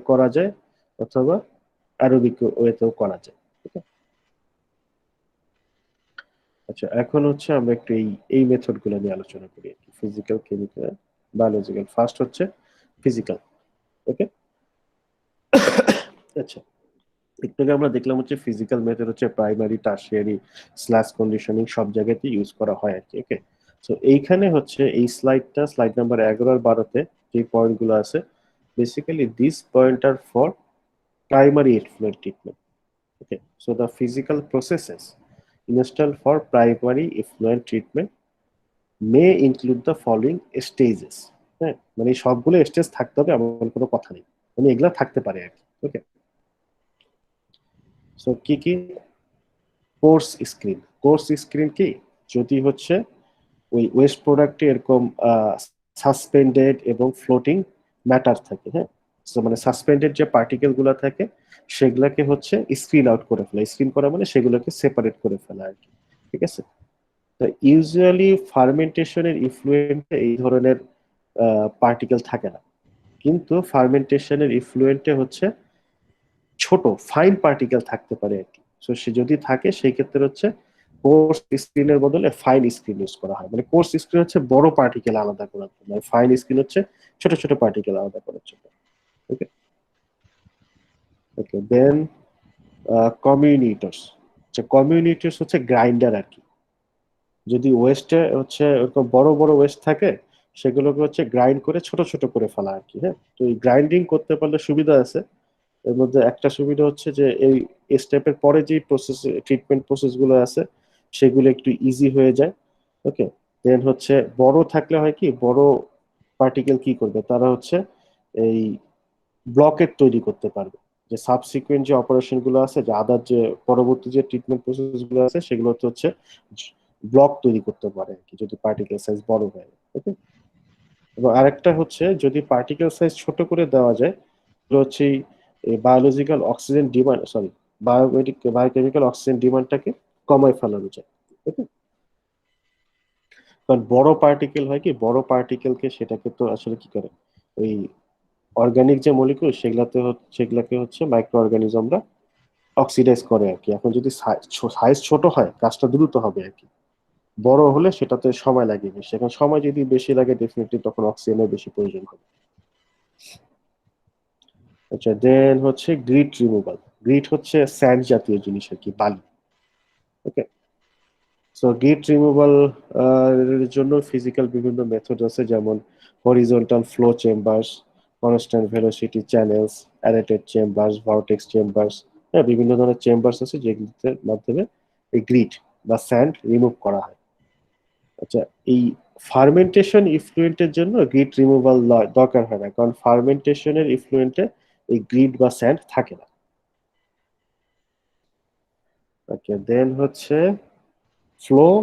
[SPEAKER 1] করা যায় অথবা অ্যারোবিক ওয়েতেও করা যায়। ঠিক আছে? আচ্ছা, এখন হচ্ছে আমরা একটু এই মেথড গুলো নিয়ে আলোচনা করি আর কি, ফিজিক্যাল, কেমিক্যাল, বায়োলজিক্যাল। ফার্স্ট হচ্ছে ফিজিক্যাল। ওকে, আচ্ছা, একটু আগে আমরা দেখলাম হচ্ছে ফিজিক্যাল মেথড হচ্ছে প্রাইমারি, টারশিয়ারি, স্ল্যাশ কন্ডিশনিং সব জায়গাতে ইউজ করা হয় আর কি। ওকে, সো এইখানে হচ্ছে এই স্লাইডটা, স্লাইড নাম্বার 11 আর 12-তে যে পয়েন্ট গুলো আছে, basically this point are for primary effluent treatment. Okay, so the physical processes installed for primary effluent treatment may include the following stages. হ্যাঁ, মানে সবগুলো স্টেজ থাকতে হবে এমন কোনো কথা নেই, মানে এগুলা থাকতে পারে আর কি। ওকে, সো কি কি? Course screen. কোর্স স্ক্রিন কি? যদি হচ্ছে ওই ওয়েস্ট প্রোডাক্টে এরকম সাসপেন্ডেড এবং ফ্লোটিং ম্যাটার থাকে। হ্যাঁ, তো মানে সাসপেন্ডেড যে পার্টিকেল গুলো থাকে সেগুলোকে হচ্ছে স্ক্রিন আউট করে ফেলা, স্ক্রিন করা মানে সেগুলোকে সেপারেট করে ফেলা আর কি। ঠিক আছে, তো ইউজুয়ালি ফার্মেন্টেশনের ইফ্লুয়েন্টে এই ধরনের পার্টিকেল থাকে না, কিন্তু ফার্মেন্টেশনের ইফ্লুয়েন্টে হচ্ছে ছোট ফাইন পার্টিকেল থাকতে পারে আর কি। সো সে যদি থাকে সেই ক্ষেত্রে হচ্ছে কোর্স স্ক্রিনের বদলে ফাইন স্ক্রিন ইউজ করা হয়। মানে কোর্স স্ক্রিন হচ্ছে বড় পার্টিকেল আলাদা করার জন্য, আর ফাইন স্ক্রিন হচ্ছে ছোট ছোট পার্টিকেল আলাদা করার জন্য। ওকে, ওকে, দেন কমিউনিটরস। কমিউনিটরস হচ্ছে গ্রাইন্ডার আর কি। যদি ওয়েস্টে হচ্ছে এরকম বড় বড় ওয়েস্ট থাকে, সেগুলোকে হচ্ছে গ্রাইন্ড করে ছোট ছোট করে ফেলা আর কি। হ্যাঁ, তো এই গ্রাইন্ডিং করতে পারলে সুবিধা আছে। এর মধ্যে একটা সুবিধা হচ্ছে যে এই স্টেপের পরে যে প্রসেস, ট্রিটমেন্ট প্রসেস গুলো আছে, সেগুলো একটু ইজি হয়ে যায়। ওকে, দেন হচ্ছে বড় থাকলে হয় কি, বড় পার্টিকেল কি করবে, তারা হচ্ছে এই ব্লকেট তৈরি করতে পারবে। যে সাবসিকুয়েন্ট যে অপারেশন গুলো আছে, যে আদার যে পরবর্তী যে ট্রিটমেন্ট প্রসেস গুলো আছে, সেগুলো হচ্ছে ব্লক তৈরি করতে পারে আর কি, যদি পার্টিকেল সাইজ বড় হয়। ওকে, এবং আরেকটা হচ্ছে যদি পার্টিকেল সাইজ ছোট করে দেওয়া যায়, তাহলে হচ্ছে এই biological oxygen demand, sorry, biochemical oxygen ডিমান্ডটাকে কমায় ফেলানো যায়। ওকে, কারণ বড় পার্টিকেল হয় কি, বড় পার্টিকেলকে সেটাকে তো আসলে কি করে, ওই অর্গানিক যে মলিকুল সেগুলাকে হচ্ছে মাইক্রো অর্গানিজমরা অক্সিডাইজ করে আর কি। এখন যদি সাইজ ছোট হয়, কাজটা দ্রুত হবে আর কি। বড় হলে সেটাতে সময় লাগে বেশি, এখন সময় যদি বেশি লাগে ডেফিনেটলি তখন অক্সিজেনের বেশি প্রয়োজন হবে। আচ্ছা, দেন হচ্ছে গ্রিট রিমুভাল। গ্রিট হচ্ছে স্যান্ড জাতীয় জিনিস আর কি, বালি। ওকে, সো গ্রিট রিমুভাল এর জন্য ফিজিক্যাল বিভিন্ন মেথড আছে, যেমন horizontal flow chambers, constant velocity channels, aerated chambers, vortex chambers. হ্যাঁ, বিভিন্ন ধরনের চেম্বার্স আছে যেগুলোতে মাধ্যমে এই গ্রিট বা স্যান্ড রিমুভ করা হয়। আচ্ছা, এই ফার্মেন্টেশন ইফ্লুয়েন্টের জন্য গ্রিট রিমুভাল দরকার হয় না, কারণ ফার্মেন্টেশনের ইফ্লুয়েন্টে এই গ্রিট বা স্যান্ড থাকে না। ওকে, দেন হচ্ছে flow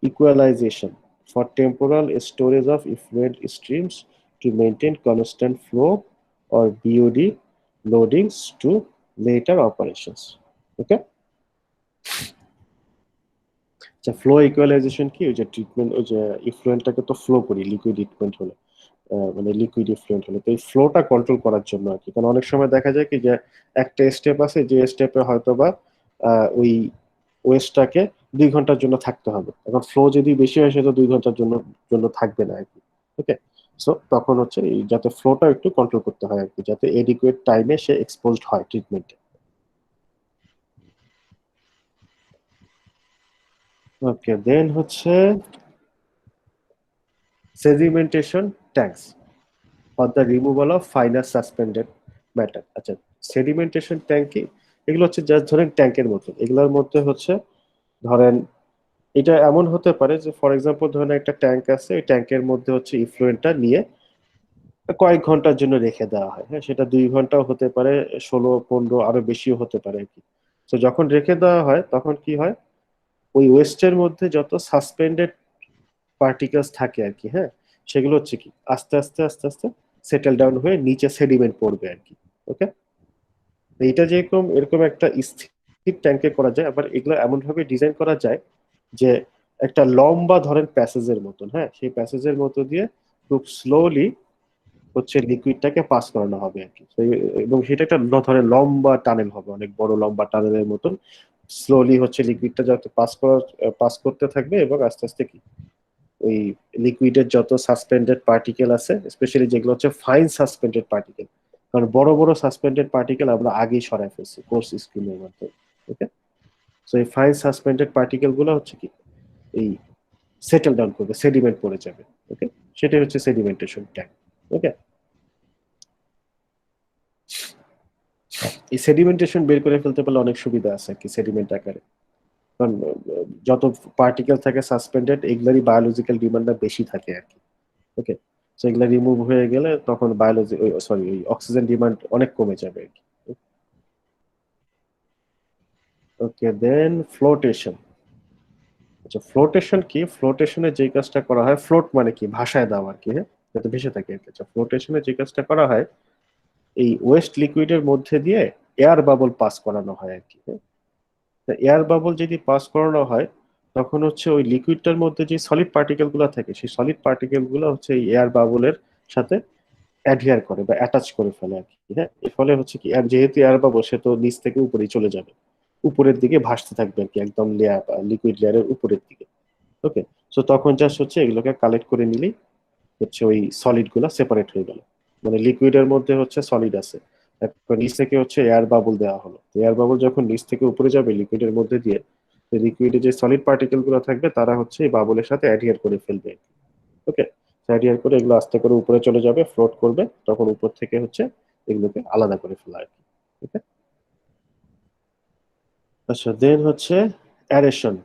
[SPEAKER 1] equalization for temporal storage of effluent streams to maintain constant flow, or BOD loadings to later operations. Okay, আচ্ছা, ফ্লো ইকুয়ালাইজেশন কি, ওই যে ট্রিটমেন্ট, ওই যে ইফ্লুয়েন্টটাকে তো ফ্লো করি লিকুইড ইফ্লুয়েন্ট হলে, মানে লিকুইড ইফ্লুয়েন্ট হলে, তো এই ফ্লোটা কন্ট্রোল করার জন্য আর কি। কারণ অনেক সময় দেখা যায় কি যে একটা স্টেপ আছে, যে স্টেপে হয়তো বা ওই ওয়েস্টটাকে 2 ঘন্টার জন্য থাকতে হবে। এখন ফ্লো যদি বেশি হয়, সেটা 2 ঘন্টার জন্য জন্য থাকবে না আর কি। ওকে, সো তখন হচ্ছে এই যাতে ফ্লোটা একটু কন্ট্রোল করতে হয় আর কি, যাতে এডিকুয়েট টাইমে সে এক্সপোজড হয় ট্রিটমেন্টে। ওকে, দেন হচ্ছে sedimentation tanks for the removal of final suspended matter. আচ্ছা, সেডিমেন্টেশন ট্যাঙ্ক কি, এগুলো হচ্ছে জাস্ট ধরেন ট্যাঙ্কের মতো। এগুলোর মধ্যে হচ্ছে ধরেন এটা এমন হতে পারে যে ফর এক্সাম্পল ধরেন একটা ট্যাঙ্ক আছে, এই ট্যাঙ্কের মধ্যে হচ্ছে ইফ্লুয়েন্টটা নিয়ে কয়েক ঘন্টার জন্য রেখে দেওয়া হয়। হ্যাঁ, সেটা 2 ঘন্টাও হতে পারে, 16, 15, আরো বেশিও হতে পারে আর কি। তো যখন রেখে দেওয়া হয় তখন কি হয়, ওই ওয়েস্টের মধ্যে যত সাসপেন্ডেড পার্টিকেলস থাকে আর কি, হ্যাঁ, সেগুলো হচ্ছে কি আস্তে আস্তে আস্তে আস্তে সেটেল ডাউন হয়ে নিচে সেডিমেন্ট পড়বে আর কি। ওকে, এইটা যেরকম এরকম একটা স্থির ট্যাঙ্কে করা যায়, আবার এগুলো এমন ভাবে ডিজাইন করা যায় যে একটা লম্বা ধরেন প্যাসেজের মতন, হ্যাঁ, সেই প্যাসেজের মতো দিয়ে খুব স্লোলি হচ্ছে লিকুইডটাকে পাস করানো হবে আর কি। এবং সেটা একটা ধরেন লম্বা টানেল হবে, অনেক বড় লম্বা টানেলের মতন। স্লোলি হচ্ছে লিকুইডটা যাতে পাস করতে থাকবে, এবং আস্তে আস্তে কি ওই লিকুইডের যত সাসপেন্ডেড পার্টিকেল আছে, স্পেশালি যেগুলো হচ্ছে ফাইন সাসপেন্ডেড পার্টিকেল, কারণ বড় বড় সাসপেন্ডেড পার্টিকেল আমরা আগেই সরাই ফেলছি কোর্স স্ক্রিনের মাধ্যমে। ওকে, সো এই ফাইন সাসপেন্ডেড পার্টিকেল গুলো হচ্ছে কি এই সেটেল ডাউন করবে, সেডিমেন্ট পড়ে যাবে। ওকে, সেটাই হচ্ছে সেডিমেন্টেশন ট্যাঙ্ক। ওকে, এই সেডিমেন্টেশন বের করে ফেলতে পারলে অনেক সুবিধা আছে আর কি সেডিমেন্ট আকারে। কারণ যত পার্টিকেল থাকে সাসপেন্ডেড, এগুলারই বায়োলজিক্যাল ডিমান্ডটা বেশি থাকে আর কি। ওকে, সো এগুলা রিমুভ হয়ে গেলে তখন ওই অক্সিজেন ডিমান্ড অনেক কমে যাবে আর কি। ওকে, দেন ফ্লোটেশন। আচ্ছা, ফ্লোটেশন কি, ফ্লোটেশনে যে কাজটা করা হয়, ফ্লোট মানে কি ভাসায় দেওয়া আর কি, হ্যাঁ, যাতে ভেসে থাকে আর কি। আচ্ছা, ফ্লোটেশনে যে কাজটা করা হয়, এই ওয়েস্ট লিকুইডের মধ্যে দিয়ে এয়ার বাবল পাস করানো হয় আর কি। এয়ার বাবল যদি পাস করানো হয়, তখন হচ্ছে ওই লিকুইডটার মধ্যে যে সলিড পার্টিকেল গুলো থাকে, সেই সলিড পার্টিকেল গুলো হচ্ছে এই এয়ার বাবলের সাথে অ্যাডহিয়ার করে বা অ্যাটাচ করে ফেলে আর কি। হ্যাঁ, এর ফলে হচ্ছে কি, আর যেহেতু এয়ার বাবল, সে তো নিচ থেকে উপরেই চলে যাবে, উপরের দিকে ভাসতে থাকবে আর কি, একদম লেয়ার লিকুইড লেয়ারের উপরের দিকে। ওকে, সো তখন জাস্ট হচ্ছে এগুলোকে কালেক্ট করে নিলেই হচ্ছে ওই সলিড গুলা সেপারেট হয়ে গেল। মানে লিকুইডের মধ্যে হচ্ছে সলিড আছে, এখন নিচ থেকে হচ্ছে এয়ার বাবল দেওয়া হলো, এয়ার বাবল যখন নিচ থেকে উপরে যাবে লিকুইডের মধ্যে দিয়ে, লিকুইডে যে সলিড পার্টিকেল গুলো থাকবে তারা হচ্ছে এই বাবলের সাথে অ্যাডিয়ার করে ফেলবে। ওকে, অ্যাডিয়ার করে এগুলো আস্তে করে উপরে চলে যাবে, ফ্লোট করবে, তখন উপর থেকে হচ্ছে এগুলোকে আলাদা করে ফেলা আর কি। ওকে, আচ্ছা দেন হচ্ছে অ্যারেশন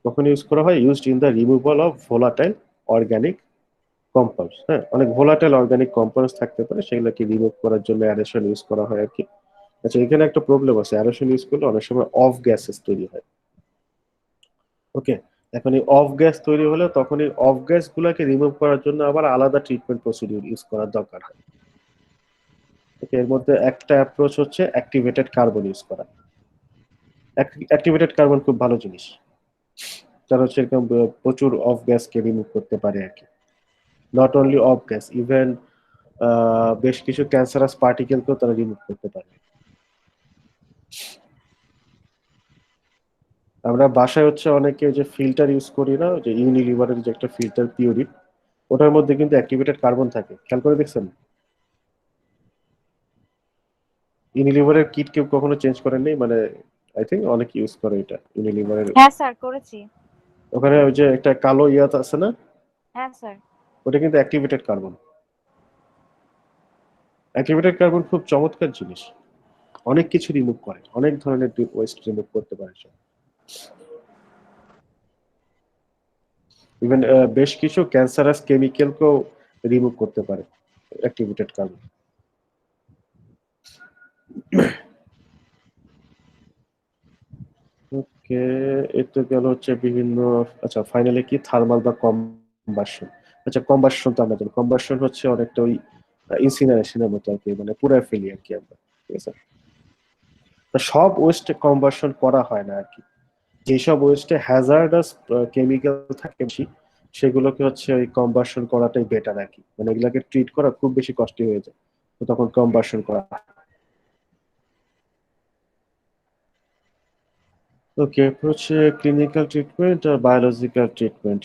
[SPEAKER 1] কখন ইউজ করা হয়? Used in the removal of volatile organic compounds. হ্যাঁ, অনেক ভোলাটাইল অর্গানিক কম্পাউন্ডস থাকতে পারে, সেগুলোকে রিমুভ করার জন্য অ্যারেশন ইউজ করা হয় আর কি। আচ্ছা, এখানে একটা প্রবলেম আছে, অ্যারেশন ইউজ করলে অনেক সময় অফ গ্যাসেস তৈরি হয়। ওকে, এখন এই অফ গ্যাস তৈরি হলে তখন এই অফ গ্যাস গুলাকে রিমুভ করার জন্য আবার আলাদা ট্রিটমেন্ট প্রসিডিউর ইউজ করার দরকার হয়। ওকে, এর মধ্যে একটা অ্যাপ্রোচ হচ্ছে অ্যাক্টিভেটেড কার্বন ইউজ করা। অ্যাক্টিভেটেড কার্বন খুব ভালো জিনিস, তারা হচ্ছে এরকম প্রচুর অফ গ্যাসকে রিমুভ করতে পারে আর কি। Not only of gas, even বেশ কিছু ক্যান্সারাস পার্টিকেলকেও তারা রিমুভ করতে পারে। আমরা বাসায় হচ্ছে অনেকে যে ফিল্টার ইউজ করি না, যে ইউনিলিভারের যে একটা ফিল্টার পিউরিট, ওটার মধ্যে কিন্তু অ্যাক্টিভেটেড কার্বন থাকে, খেয়াল করে দেখছেন? ইউনিলিভারের কিট কেউ কখনো চেঞ্জ করেননি? মানে আই থিঙ্ক অনেক ইউজ করে এটা ইউনিলিভারের।
[SPEAKER 5] হ্যাঁ স্যার করেছি।
[SPEAKER 1] ওখানে ওই যে একটা কালো ইয়াত আছে না,
[SPEAKER 5] হ্যাঁ স্যার।
[SPEAKER 1] ওটা কিন্তু অ্যাক্টিভেটেড কার্বন। অ্যাক্টিভেটেড কার্বন খুব চমৎকার জিনিস, অনেক কিছু রিমুভ করে, অনেক ধরনের ওয়েস্ট রিমুভ করতে পারে। ইভেন বেশ কিছু ক্যান্সারাস কেমিক্যালকেও রিমুভ করতে পারে অ্যাক্টিভেটেড কার্বন। ওকে, এটা গেল হচ্ছে বিভিন্ন। আচ্ছা, ফাইনালি কি থার্মাল বা কম্বাসন? আচ্ছা, কম্বাসন তো আমরা জানি, কম্বাসন হচ্ছে অনেকটা ওই ইনসিনারেশনের মতো আর কি, মানে পুরাই ফেলি আর কি আমরা, ঠিক আছে? তা সব ওয়েস্ট কম্বাসন করা হয় না আর কি, যেসব ওয়েস্টে হ্যাজার্ডাস কেমিক্যাল থাকে বেশি, সেগুলোকে হচ্ছে ওই কম্বাসন করাটাই বেটার আর কি, মানে এগুলাকে ট্রিট করা খুব বেশি কষ্ট হয়ে যায়, তো তখন কম্বাসন করা। ওকে, হচ্ছে ক্লিনিক্যাল ট্রিটমেন্ট আর বায়োলজিক্যাল ট্রিটমেন্ট।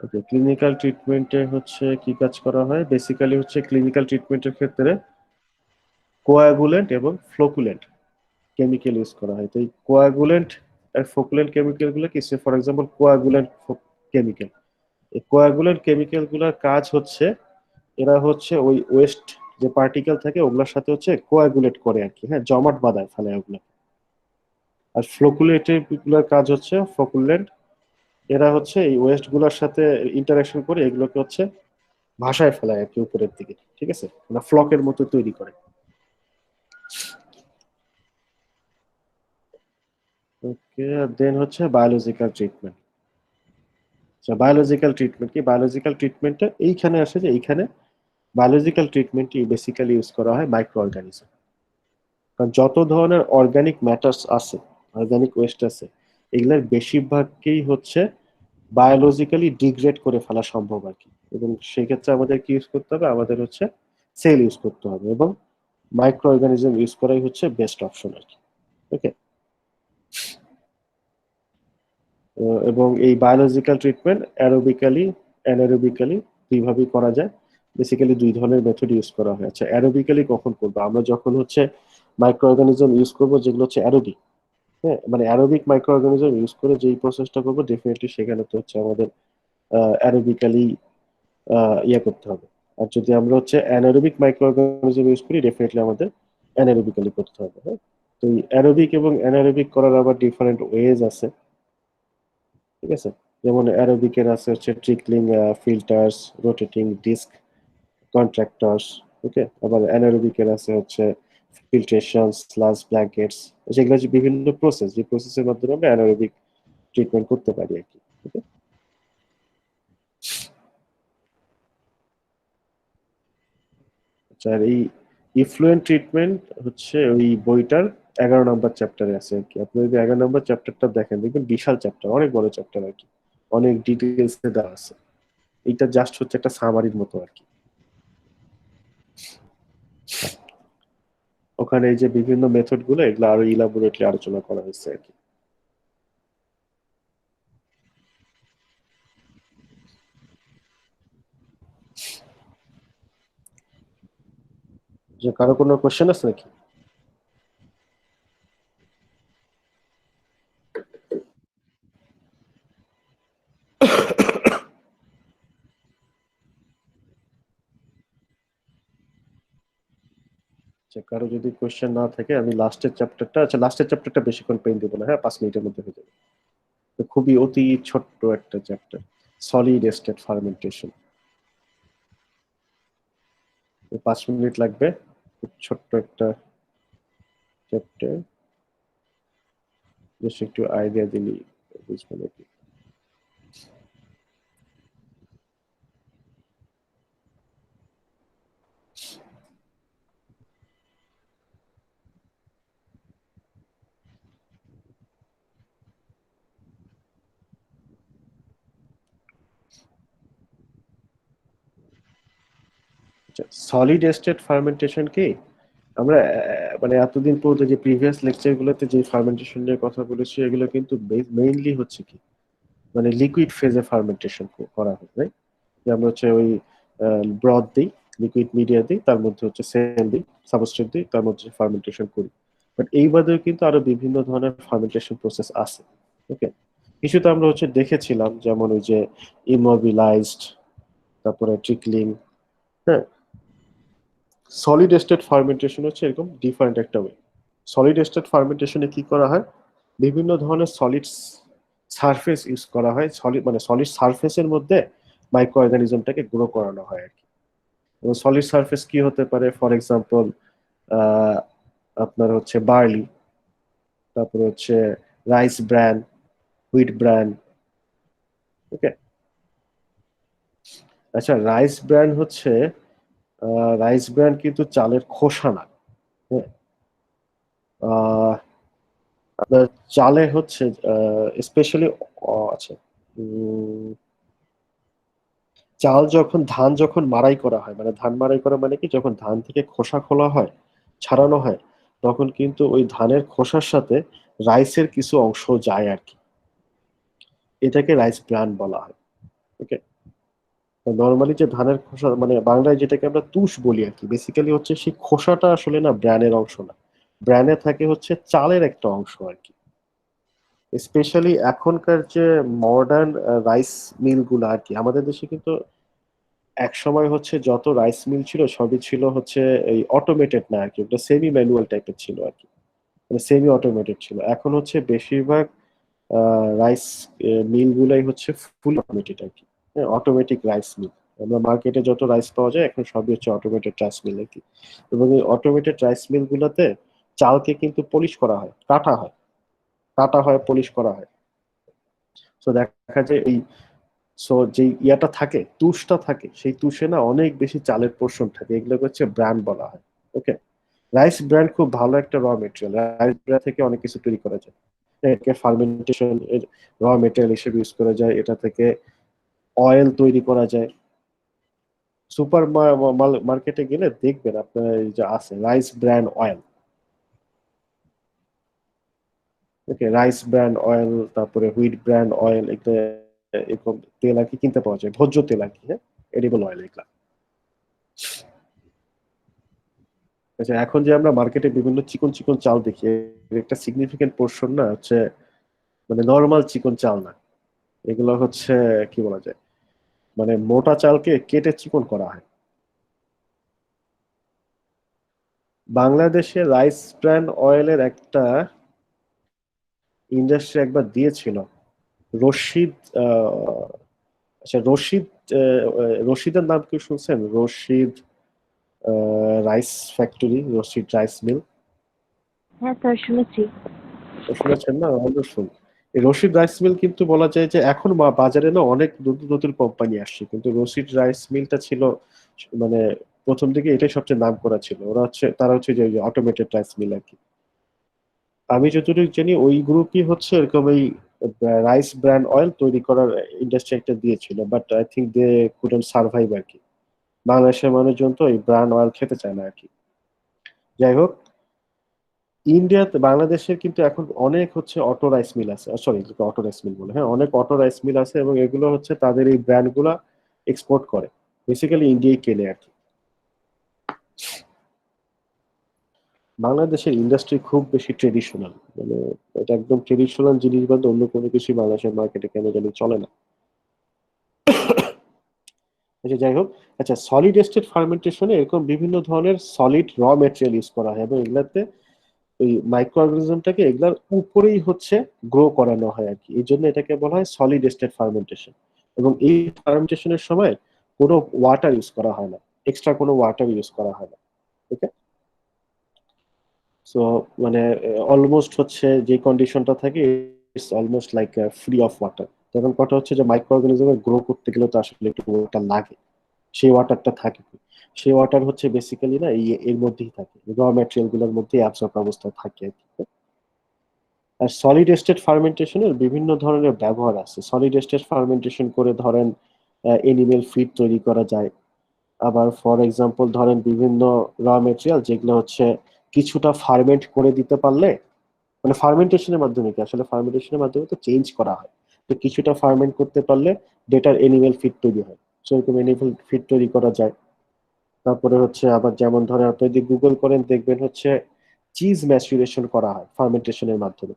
[SPEAKER 1] ওকে, ক্লিনিক্যাল ট্রিটমেন্টে হচ্ছে কি কাজ করা হয়? বেসিক্যালি হচ্ছে ক্লিনিক্যাল ট্রিটমেন্টের ক্ষেত্রে কোয়াগুলেন্ট এবং ফ্লোকুলেন্ট কেমিক্যাল ইউজ করা হয়। তো এই কোয়াগুলেন্ট আর ফ্লোকুলেন্ট কেমিক্যাল গুলো কি, ফর এক্সাম্পল কোয়াগুলেন্ট কেমিক্যাল, এই কোয়াগুলেন্ট কেমিক্যাল গুলোর কাজ হচ্ছে এরা হচ্ছে ওই ওয়েস্ট যে পার্টিকেল থাকে ওগুলোর সাথে হচ্ছে কোয়াগুলেট করে আর কি, হ্যাঁ, জমাট বাঁধায় ফেলে ওগুলো। আর ফ্লোকুলেটের গুলোর কাজ হচ্ছে ফ্লোকুলেন্ট, এরা হচ্ছে এই ওয়েস্ট গুলোর সাথে ইন্টারাকশন করে এগুলোকে হচ্ছে ভাসায় ফেলায় আর কি উপরের দিকে, ঠিক আছে, মানে ফ্লকের মতো তৈরি করে। ওকে, দেন হচ্ছে বায়োলজিক্যাল ট্রিটমেন্ট। আচ্ছা, বায়োলজিক্যাল ট্রিটমেন্ট কি? বায়োলজিক্যাল ট্রিটমেন্টটা এইখানে আসে, যে এইখানে বায়োলজিক্যাল ট্রিটমেন্টটি বেসিক্যালি ইউজ করা হয় মাইক্রো অর্গানিজম। কারণ যত ধরনের অর্গানিক ম্যাটার্স আছে, অর্গানিক ওয়েস্ট আছে, এগুলোর বেশিরভাগকেই হচ্ছে বায়োলজিক্যালি ডিগ্রেড করে ফেলা সম্ভব আর কি। এবং সেক্ষেত্রে আমাদের কি ইউজ করতে হবে? আমাদের হচ্ছে সেল ইউজ করতে হবে, এবং মাইক্রো অর্গানিজম ইউজ করাই হচ্ছে বেস্ট অপশন আর কি। ওকে, এবং এই বায়োলজিক্যাল ট্রিটমেন্ট অ্যারোবিক্যালি অ্যানারোবিক্যালি দুইভাবেই করা যায়। বেসিক্যালি দুই ধরনের মেথড ইউজ করা হয়। আচ্ছা, অ্যারোবিক্যালি কখন করবো? আমরা যখন হচ্ছে মাইক্রো অর্গানিজম ইউজ করবো যেগুলো হচ্ছে অ্যারোবিক, হ্যাঁ, মানে অ্যারোবিক মাইক্রো অর্গানিজম ইউজ করে যেই প্রসেসটা করবো, ডেফিনেটলি সেখানে তো হচ্ছে আমাদের অ্যারোবিক্যালি ইয়ে করতে হবে। আর যদি আমরা হচ্ছে অ্যানারোবিক মাইক্রো অর্গানিজম ইউজ করি, ডেফিনেটলি আমাদের অ্যানারোবিক্যালি করতে হবে, হ্যাঁ। তো এই অ্যারোবিক এবং অ্যানারোবিক করার আবার ডিফারেন্ট ওয়েজ আছে, ঠিক আছে? যেমন অ্যারোবিকের আছে হচ্ছে trickling filters, rotating disc contractors. Okay, আবার অ্যানারোবিকের আছে হচ্ছে ফিল্ট্রেশন স্লাস ব্ল্যাঙ্কেটস। সেগুলো হচ্ছে বিভিন্ন প্রসেস, যে প্রসেসের মাধ্যমে আমরা অ্যানারোবিক ট্রিটমেন্ট করতে পারি আর কি। ওকে, আচ্ছা, আর এই ইফ্লুয়েন্ট ট্রিটমেন্ট হচ্ছে ওই বইটার 11 নম্বর চ্যাপ্টারে আছে আর কি। আপনি যদি 11 নম্বর চ্যাপ্টারটা দেখেন, দেখবেন বিশাল চ্যাপ্টার, অনেক বড় চ্যাপ্টার আর কি, অনেক ডিটেলস দেওয়া আছে। এটা জাস্ট হচ্ছে একটা সামারির মতো আর কি। ওখানে এই যে বিভিন্ন মেথড গুলো, এগুলো আরো ইলাবোরেটলি আলোচনা করা হয়েছে আর কি। যে কারো কোনো কোশ্চেন আছে নাকি? কারো যদি কোশ্চেন না থাকে আমি লাস্টের চ্যাপ্টারটা বেশিক্ষণ পেন দেবো না, হ্যাঁ 5 মিনিটের মধ্যে হয়ে যাবে। তো খুবই অতি ছোট্ট একটা chapter, solid state fermentation. 5 minute লাগবে, খুব ছোট্ট একটা চ্যাপ্টার, জাস্ট একটু আইডিয়া দিলি বুঝবে নাকি। সলিড স্টেট ফার্মেন্টেশন কি আমরা মানে এতদিন পর্যন্ত যে প্রিভিয়াস লেকচার গুলোতে যে ফার্মেন্টেশন নিয়ে কথা বলেছি এগুলো কিন্তু মেইনলি হচ্ছে কি মানে লিকুইড ফেজে ফার্মেন্টেশন করা হয়, রাইট? যে আমরা হচ্ছে ওই ব্রথ দিই, লিকুইড মিডিয়া দিই, তার মধ্যে হচ্ছে সেল দিই, সাবস্ট্রেট দিই, তার মধ্যে ফার্মেন্টেশন করি। বাট এই বাদেও কিন্তু আরো বিভিন্ন ধরনের ফার্মেন্টেশন প্রসেস আছে। ওকে, কিছু তো আমরা হচ্ছে দেখেছিলাম, যেমন ওই যে ইমোবিলাইজড, তারপরে ট্রিকলিং। হ্যাঁ, সলিড স্টেট ফার্মেন্টেশন হচ্ছে এরকম ডিফারেন্ট একটা ওয়ে। সলিড স্টেট ফার্মেন্টেশনে কি করা হয়, বিভিন্ন ধরনের সলিড সারফেস ইউজ করা হয়, সলিড সারফেসের মধ্যে মাইক্রো অর্গানিজমটাকে গ্রো করানো হয় আর কি। এবং সলিড সারফেস কি হতে পারে, ফর এক্সাম্পল আপনার হচ্ছে বার্লি, তারপরে হচ্ছে রাইস ব্র্যান, হুইট ব্র্যান। ওকে, আচ্ছা রাইস ব্র্যান কিন্তু চালের খোসা না। হ্যাঁ, আহ, আপনার চালে হচ্ছে স্পেশালি আছে ধান যখন মাড়াই করা হয়, মানে ধান মাড়াই করা মানে কি, যখন ধান থেকে খোসা খোলা হয়, ছাড়ানো হয়, তখন কিন্তু ওই ধানের খোসার সাথে রাইসের কিছু অংশ যায় আর কি, এটাকে রাইস ব্রান বলা হয়। ওকে, নর্মালি যে ধানের খোসা মানে বাংলায় যেটাকে আমরা তুষ বলি আর কি, বেসিক্যালি হচ্ছে সেই খোসাটা আসলে না ব্র্যানের অংশ না, ব্র্যানে থাকে হচ্ছে চালের একটা অংশ আর কি। স্পেশালি এখনকার যে মডার্ন রাইস মিল গুলো আর কি, আমাদের দেশে কিন্তু এক সময় হচ্ছে যত রাইস মিল ছিল সবই ছিল হচ্ছে এই অটোমেটেড না আর কি, ওটা সেমি ম্যানুয়াল টাইপের ছিল আর কি, মানে সেমি অটোমেটেড ছিল। এখন হচ্ছে বেশিরভাগ রাইস মিল গুলাই হচ্ছে ফুল অটোমেটেড আর কি, হ্যাঁ অটোমেটিক রাইস মিল। আমরা মার্কেটে যত রাইস পাওয়া যায় এখন সবই হচ্ছে অটোমেটেড রাইস মিল আর কি। এবং এই অটোমেটেড রাইস মিল গুলাতে চালকে কিন্তু পলিশ করা হয়, কাটা হয় পলিশ করা হয়। তো দেখা যায় এই যে ইয়াটা থাকে, তুষটা থাকে, সেই তুষে না অনেক বেশি চালের পোর্শন থাকে, এগুলোকে হচ্ছে ব্র্যান্ড বলা হয়। ওকে, রাইস ব্র্যান্ড খুব ভালো একটা র মেটেরিয়াল, রাইস ব্র্যান্ড থেকে অনেক কিছু তৈরি করা যায়, এটাকে ফার্মেন্টেশন এর র মেটেরিয়াল হিসেবে ইউজ করা যায়, এটা থেকে অয়েল তৈরি করা যায়। সুপার মার্কেটে গেলে দেখবেন আপনার এই যে আছে রাইস ব্র্যান্ড অয়েল। ওকে, রাইস ব্র্যান্ড অয়েল, তারপরে হুইট ব্র্যান্ড অয়েল, এটা এরকম তেল আর কি কিনতে পাওয়া যায়, ভোজ্য তেল আর কি, হ্যাঁ এডিবল অয়েল এগুলা। আচ্ছা, এখন যে আমরা মার্কেটে বিভিন্ন চিকন চিকন চাল দেখি, এর একটা সিগনিফিকেন্ট পোর্শন না হচ্ছে মানে নর্মাল চিকন চাল না, এগুলো হচ্ছে কি বলা যায়, মানে মোটা চালকে কেটে চিকন করা হয়। বাংলাদেশে রাইস ব্র্যান্ড অয়েলের একটা ইন্ডাস্ট্রি একবার দিয়েছিল, রশিদ আচ্ছা রশিদ, রশিদের নাম কি শুনছেন? Rashid rice factory, Rashid rice mill,
[SPEAKER 4] হ্যাঁ স্যার শুনেছি।
[SPEAKER 1] শুনেছেন না? অবশ্যই। এই রশিদ রাইস মিল কিন্তু বলা যায় যে এখন বাজারে না অনেক নতুন নতুন কোম্পানি আসছে, কিন্তু রশিদ রাইস মিলটা ছিল মানে প্রথম দিকে এটাই সবচেয়ে নাম করা ছিল, তারা হচ্ছে যে অটোমেটেড রাইস মিল আর কি। আমি যতটুকু জানি ওই গ্রুপই হচ্ছে এরকম এই রাইস ব্র্যান্ড অয়েল তৈরি করার ইন্ডাস্ট্রি একটা দিয়েছিল, but I think they couldn't survive আর কি। বাংলাদেশের মানুষজন তো এই ব্র্যান্ড অয়েল খেতে চায় না আর কি। যাই হোক, বাংলাদেশের কিন্তু এখন অনেক হচ্ছে অটো রাইস মিল আছে, সরি অটো রাইস মিল বলে, হ্যাঁ অনেক অটো রাইস মিল আছে, এবং এগুলো হচ্ছে তাদের এই ব্র্যান্ড গুলা এক্সপোর্ট করে, বেসিক্যালি ইন্ডিয়ায় কেনে আর কি। বাংলাদেশের ইন্ডাস্ট্রি খুব বেশি ট্রেডিশনাল, মানে এটা একদম ট্রেডিশনাল জিনিস বাদ অন্য কোনো কিছু বাংলাদেশের মার্কেটে কেন জানি চলে না। আচ্ছা যাই হোক, আচ্ছা সলিড স্টেট ফার্মেন্টেশনে এরকম বিভিন্ন ধরনের সলিড র ম্যাটেরিয়াল ইউজ করা হয় এবং এগুলাতে ওই মাইক্রো অর্গানিজমটাকে এগুলার উপরেই হচ্ছে গ্রো করানো হয় আর কি, এই জন্য এটাকে বলা হয় সলিড স্টেট ফার্মেন্টেশন। এবং এই ফার্মেন্টেশনের সময় কোনো ওয়াটার ইউজ করা হয় না, এক্সট্রা কোনো ওয়াটার ইউজ করা হয় না। ওকে, সো মানে অলমোস্ট হচ্ছে যে কন্ডিশনটা থাকে it's almost like free of water. তখন কথা হচ্ছে যে মাইক্রো অর্গানিজমের গ্রো করতে গেলে তো আসলে একটু ওয়াটার লাগে, সেই ওয়াটারটা থাকে কি? সেই ওয়াটার হচ্ছে বেসিক্যালি না এর মধ্যেই থাকে, র ম্যাটেরিয়াল গুলোর মধ্যেই অ্যাবসর্ব অবস্থায় থাকে আর কি। আর সলিড স্টেট ফার্মেন্টেশনের বিভিন্ন ধরনের ব্যবহার আছে। সলিড স্টেট ফার্মেন্টেশন করে ধরেন এনিমেল ফিড তৈরি করা যায়। আবার ফর এক্সাম্পল ধরেন বিভিন্ন র মেটেরিয়াল যেগুলো হচ্ছে কিছুটা ফার্মেন্ট করে দিতে পারলে, মানে ফার্মেন্টেশনের মাধ্যমে কি আসলে ফার্মেন্টেশনের মাধ্যমে তো চেঞ্জ করা হয়, তো কিছুটা ফার্মেন্ট করতে পারলে বেটার এনিমেল ফিড তৈরি হয়, সেরকম এনিমেল ফিড তৈরি করা যায়। তারপরে হচ্ছে আবার যেমন ধরেন আপনি যদি গুগল করেন দেখবেন হচ্ছে চিজ ম্যাচুরেশন করা হয় ফার্মেন্টেশনের মাধ্যমে।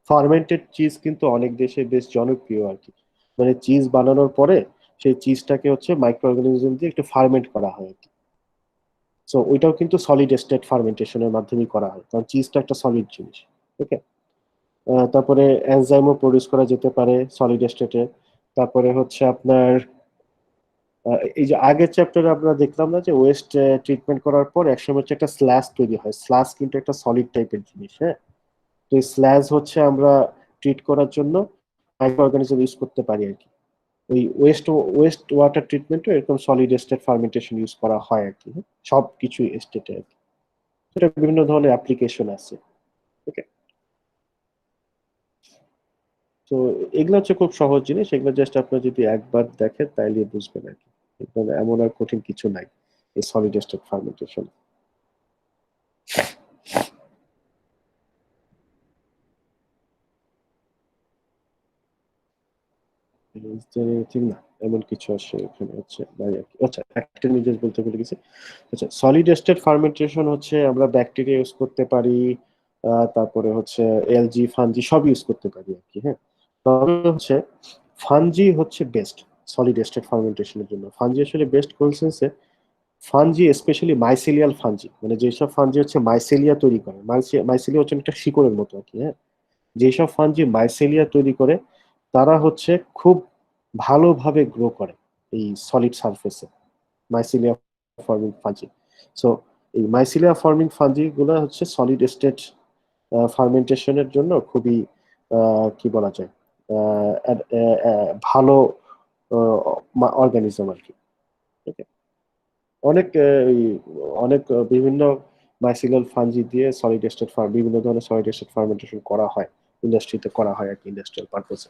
[SPEAKER 1] ফার্মেন্টেড চিজ কিন্তু অনেক দেশে বেশ জনপ্রিয় আর কি, মানে চিজ বানানোর পরে সেই চিজটাকে হচ্ছে মাইক্রো অর্গানিজম দিয়ে একটু ফার্মেন্ট করা হয় আর কি। সো ওইটাও কিন্তু সলিড স্টেট ফার্মেন্টেশনের মাধ্যমেই করা হয়, কারণ চিজটা একটা সলিড জিনিস। ওকে, তারপরে এনজাইমও প্রডিউস করা যেতে পারে সলিড স্টেটে। তারপরে হচ্ছে আপনার এই যে আগের চ্যাপ্টারে আমরা দেখলাম না যে ওয়েস্ট ট্রিটমেন্ট করার পর একসময় হচ্ছে একটা স্ল্যাশ তৈরি হয়, স্ল্যাশ কিন্তু একটা সলিড টাইপের জিনিস, হ্যাঁ। তো এই স্ল্যাশ হচ্ছে আমরা ট্রিট করার জন্য মাইক্রো অর্গানিজম ইউজ করতে পারি আর কি। ওই ওয়েস্ট ওয়াটার ট্রিটমেন্টও এরকম সলিড স্টেট ফার্মেন্টেশন ইউজ করা হয় আর কি, হ্যাঁ? সব কিছু স্টেটে আর কি। এটা বিভিন্ন ধরনের অ্যাপ্লিকেশন আছে। ওকে, তো এগুলো হচ্ছে খুব সহজ জিনিস, এগুলো জাস্ট আপনার যদি একবার দেখেন তাইলে বুঝবেন আর কি। এখানে এমন আর কঠিন কিছু নাই এই সলিড স্টেট ফার্মেন্টেশন। ঠিক না, এমন কিছু আসে এখানে হচ্ছে নাই আর কি। আচ্ছা একটা জিনিস বলতে ভুলে গেছি। আচ্ছা সলিড স্টেট ফার্মেন্টেশন হচ্ছে আমরা ব্যাকটেরিয়া ইউজ করতে পারি, তারপরে হচ্ছে এলজি ফানজি সব ইউজ করতে পারি আর কি, হ্যাঁ। তবে হচ্ছে ফানজি হচ্ছে বেস্ট সলিড স্টেট ফার্মেন্টেশনের জন্য। ফানজি আসলে বেস্ট কোন সেন্সে, ফানজি স্পেশালি মাইসেলিয়াল ফানজি, মানে যেসব ফানজি হচ্ছে মাইসেলিয়া তৈরি করে, মাইসেলিয়া হচ্ছে একটা শিকড়ের মতো আর কি, হ্যাঁ। যেসব ফানজি মাইসেলিয়া তৈরি করে তারা হচ্ছে খুব ভালোভাবে গ্রো করে এই সলিড সারফেসে, মাইসিলিয়া ফর্মিং ফাঞ্জি। সো এই মাইসিলিয়া ফর্মিং ফাঞ্জি গুলো হচ্ছে সলিড স্টেট ফার্মেন্টেশনের জন্য খুবই কি বলা যায় ভালো অর্গানিজম আর কি। Okay? অনেক অনেক বিভিন্ন মাইসিলিয়াল ফাঞ্জি দিয়ে সলিড স্টেট বিভিন্ন ধরনের সলিড স্টেট ফার্মেন্টেশন করা হয়, ইন্ডাস্ট্রিতে করা হয় আর কি, ইন্ডাস্ট্রিয়াল পারপোজে।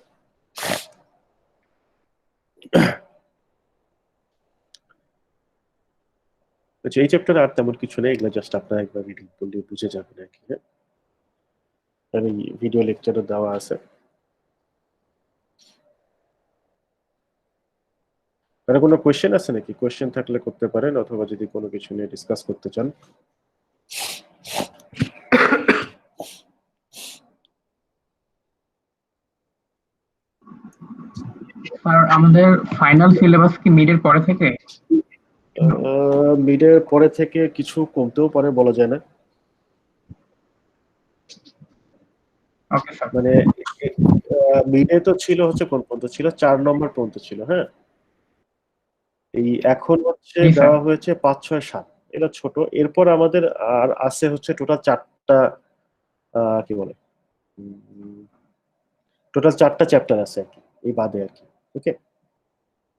[SPEAKER 1] আচ্ছা এই চ্যাপ্টারে আর তেমন কিছু নেই, এগুলো জাস্ট আপনারা একবার রিডিং করলে বুঝে যাবেন আর কি, হ্যাঁ। আর এই ভিডিও লেকচারও দেওয়া আছে। আর কোনো কোয়েশ্চেন আছে নাকি? কোয়েশ্চেন থাকলে করতে পারেন, অথবা যদি কোনো কিছু নিয়ে ডিসকাস করতে চান।
[SPEAKER 5] আর আমাদের ফাইনাল সিলেবাস কি মিডের পরে থেকে?
[SPEAKER 1] মিডের পরে থেকে কিছু কমতেও পারে, বলা যায় না।
[SPEAKER 5] Okay sir.
[SPEAKER 1] মানে মিডে তো ছিল হচ্ছে কোন পর্যন্ত ছিল, 4 নম্বর পর্যন্ত ছিল, হ্যাঁ। এই এখন হচ্ছে
[SPEAKER 5] জি স্যার।
[SPEAKER 1] দেওয়া হয়েছে 5, 6, 7, এটা ছোট। এরপর আমাদের আর আছে হচ্ছে টোটাল 4টা, কি বলে, টোটাল 4টা চ্যাপ্টার আছে আর কি, এই বাদে আর কি। ওকে,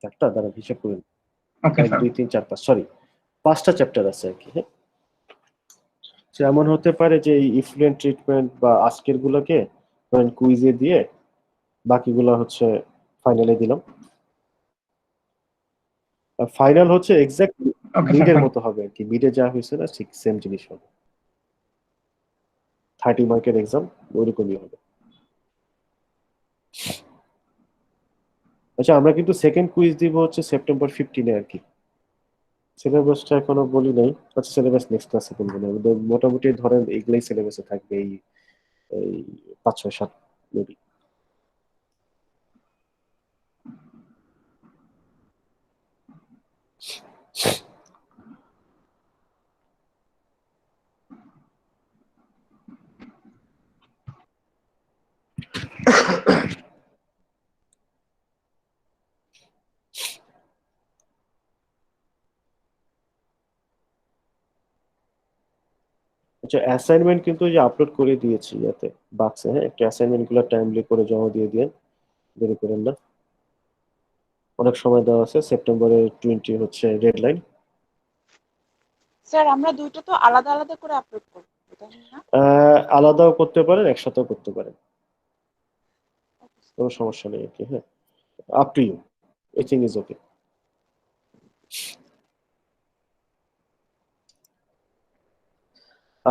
[SPEAKER 1] 4টা দ্বারা হিসাব করুন,
[SPEAKER 5] ওকে
[SPEAKER 1] 1,
[SPEAKER 5] স্যার।
[SPEAKER 1] 2, 3, 4, 5, সরি 5টা চ্যাপ্টার আছে আর কি, হ্যাঁ। এমন হতে পারে যে এই ইফলুয়েন্ট ট্রিটমেন্ট বা আজকের গুলোকে কুইজে দিয়ে বাকিগুলো হচ্ছে ফাইনালে দিলাম। ফাইনাল হচ্ছে এক্সাক্ট
[SPEAKER 5] ওকে স্যার।
[SPEAKER 1] মিডের মতো হবে আর কি, মিডে যা হয়েছে না ঠিক সেম জিনিস হবে, 30 মার্কের এক্সাম ওইরকমই হবে। আচ্ছা আমরা কিন্তু সেকেন্ড কুইজ দিব হচ্ছে সেপ্টেম্বর 15-এ আর কি। সিলেবাসটা এখনো বলি নাই, আচ্ছা সিলেবাস নেক্সট ক্লাসে বলবো না, মোটামুটি ধরেন এইগুলাই সিলেবাসে থাকবে, এই এই 5 6 7 মেবি। আচ্ছা অ্যাসাইনমেন্ট কিন্তু যে আপলোড করে দিয়েছি ইয়াতে বাক্সে, হ্যাঁ একটু অ্যাসাইনমেন্ট গুলো টাইমলি করে জমা দিয়ে দিন, দেরি করেন না, অনেক সময় দেওয়া আছে, সেপ্টেম্বরের 20 হচ্ছে ডেডলাইন।
[SPEAKER 2] স্যার আমরা দুইটা তো আলাদা আলাদা করে আপলোড করবো, তাই না?
[SPEAKER 1] আলাদাও করতে পারেন, একসাথেও করতে পারেন, কোনো সমস্যা নেই আর কি, হ্যাঁ up to you, anything is okay.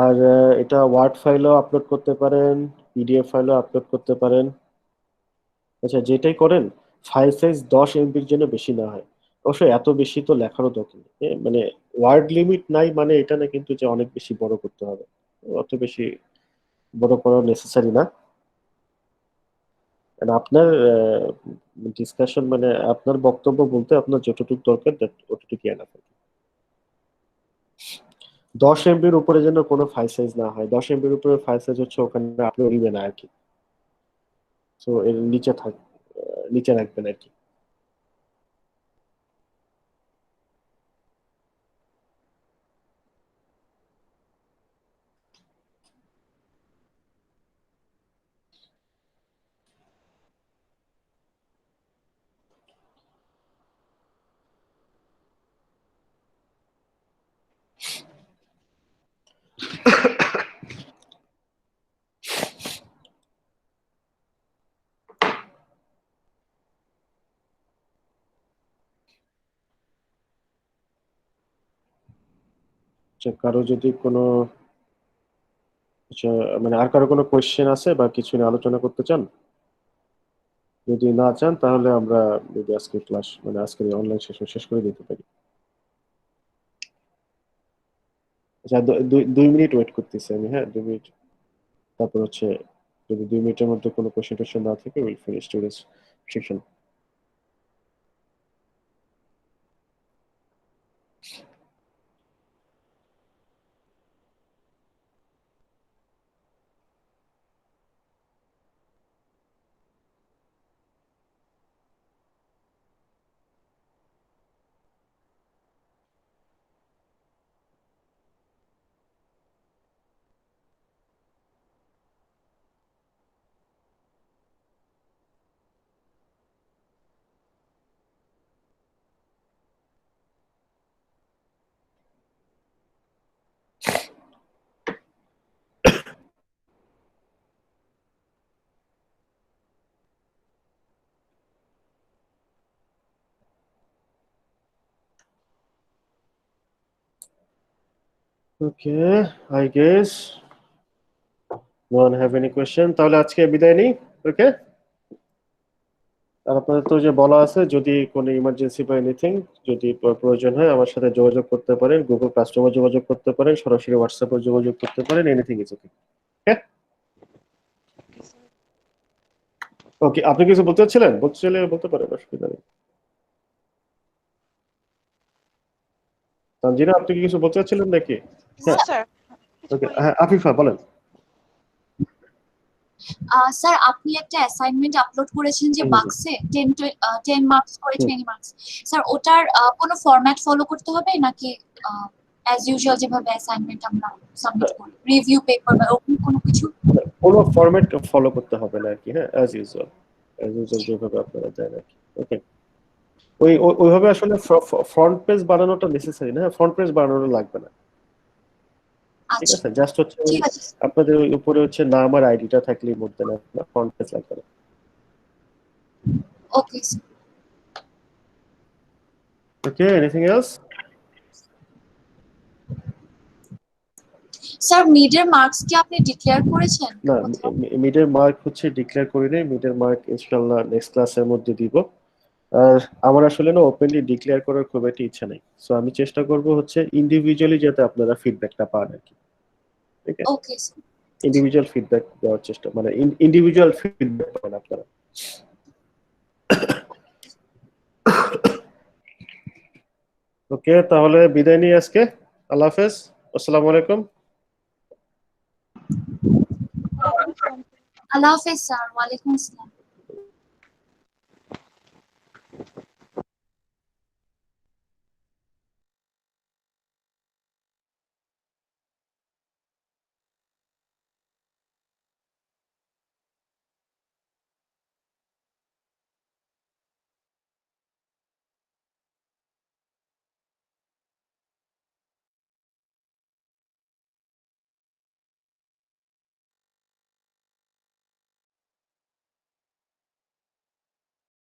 [SPEAKER 1] আর এটা ওয়ার্ড ফাইলও আপলোড করতে পারেন, পিডিএফ ফাইলও আপলোড করতে পারেন। আচ্ছা যেটাই করেন ফাইল সাইজ 10 MB জন্য বেশি না হয়, অবশ্যই এত বেশি তো লেখারও দরকার নেই, মানে ওয়ার্ড লিমিট নাই মানে এটা না কিন্তু যে অনেক বেশি বড় করতে হবে, অত বেশি বড় করা নেসেসারি না। And আপনার ডিসকাশন মানে আপনার বক্তব্য বলতে আপনার যতটুকু দরকার অতটুকু এনাফ। 10 MB উপরে যেন কোনো ফাইল সাইজ না হয়, 10 MB উপরে ফাইল সাইজ হচ্ছে ওখানে আপনি নিবেন না আর কি, তো এর নিচে নিচে রাখবেন আর কি। আচ্ছা কারো যদি কোনো আচ্ছা মানে আর কারো কোনো কোয়েশ্চেন আছে বা কিছু নিয়ে আলোচনা করতে চান? যদি না চান তাহলে আমরা যদি আজকে ক্লাস মানে আজকের অনলাইন সেশন শেষ করে দিতে পারি। আচ্ছা 2 মিনিট ওয়েট করতেছি আমি, হ্যাঁ 2 মিনিট, তারপর হচ্ছে যদি 2 মিনিটের মধ্যে কোনো কোয়েশ্চেন টোয়েশ্চেন না থাকে will finish today's session. Okay I guess no one have any question, তাহলে আজকে বিদায় নিই। ওকে, আর আপনাদের তো যে বলা আছে যদি কোনো ইমার্জেন্সি বা এনিথিং যদি প্রয়োজন হয় আমার সাথে যোগাযোগ করতে পারেন, গুগল ক্লাসরুমে যোগাযোগ করতে পারেন, সরাসরি হোয়াটসঅ্যাপে যোগাযোগ করতে পারেন, এনিথিং ইজ ওকে। ওকে আপনি কিছু বলতে চাচ্ছিলেন? বলতে চাইলে বলতে পারেন, অসুবিধা নেই। তানজিনা আপনি কি কিছু বলতে চাচ্ছিলেন নাকি?
[SPEAKER 2] না
[SPEAKER 1] হ্যাঁ
[SPEAKER 2] স্যার, কিছু
[SPEAKER 1] ওকে,
[SPEAKER 2] বলিনি।
[SPEAKER 1] হ্যাঁ আফিফা বলেন।
[SPEAKER 6] স্যার আপনি একটা অ্যাসাইনমেন্ট আপলোড করেছেন যে
[SPEAKER 1] হুম,
[SPEAKER 6] বাক্সে 10 মার্কস করে
[SPEAKER 1] হুম।
[SPEAKER 6] 20 মার্কস, স্যার ওটার কোনো ফরম্যাট ফলো করতে হবে নাকি অ্যাজ ইউজুয়াল যেভাবে অ্যাসাইনমেন্ট আমরা সাবমিট করি রিভিউ পেপার বা ওরকম কোনো কিছু?
[SPEAKER 1] কোনো ফরম্যাট ফলো করতে হবে না আর কি, হ্যাঁ অ্যাজ ইউজুয়াল, যেভাবে আপনারা দেন আর কি। ওকে ওইভাবে আসলে ফ্রন্ট পেজ বানানোটা নেসেসারি না, ফ্রন্ট পেজ বানানো লাগবে না, ঠিক
[SPEAKER 6] আচ্ছা
[SPEAKER 1] আছে, জাস্ট হচ্ছে ওই
[SPEAKER 6] ঠিক আছে
[SPEAKER 1] আপনাদের ওই উপরে হচ্ছে নাম আর আইডিটা থাকলেই মধ্যে না, ফ্রন্ট পেজ লাগবে না।
[SPEAKER 6] ওকে
[SPEAKER 1] ওকে এনিথিং এলস?
[SPEAKER 6] স্যার মিডের মার্কস কি আপনি ডিক্লেয়ার করেছেন
[SPEAKER 1] না
[SPEAKER 6] কোথাও?
[SPEAKER 1] মিডের মার্ক হচ্ছে ডিক্লেয়ার করি নাই, মিডের মার্ক ইনশাআল্লাহ নেক্সট ক্লাসের মধ্যে দিব। আর আমার আসলে না ওপেনলি ডিক্লেয়ার করার খুব একটা ইচ্ছা নেই, সো আমি চেষ্টা করব হচ্ছে ইন্ডিভিজুয়ালি যাতে আপনারা ফিডব্যাকটা পান আর কি। ঠিক আছে,
[SPEAKER 6] ওকে স্যার।
[SPEAKER 1] ইন্ডিভিজুয়াল ফিডব্যাক দেওয়ার চেষ্টা, মানে ইন্ডিভিজুয়াল ফিডব্যাক পান আপনারা। ওকে, তাহলে বিদায় নিই আজকে। আল্লাহ হাফেজ, আসসালামু আলাইকুম।
[SPEAKER 6] আল্লাহ হাফেজ স্যার। ওয়ালাইকুম আসসালাম।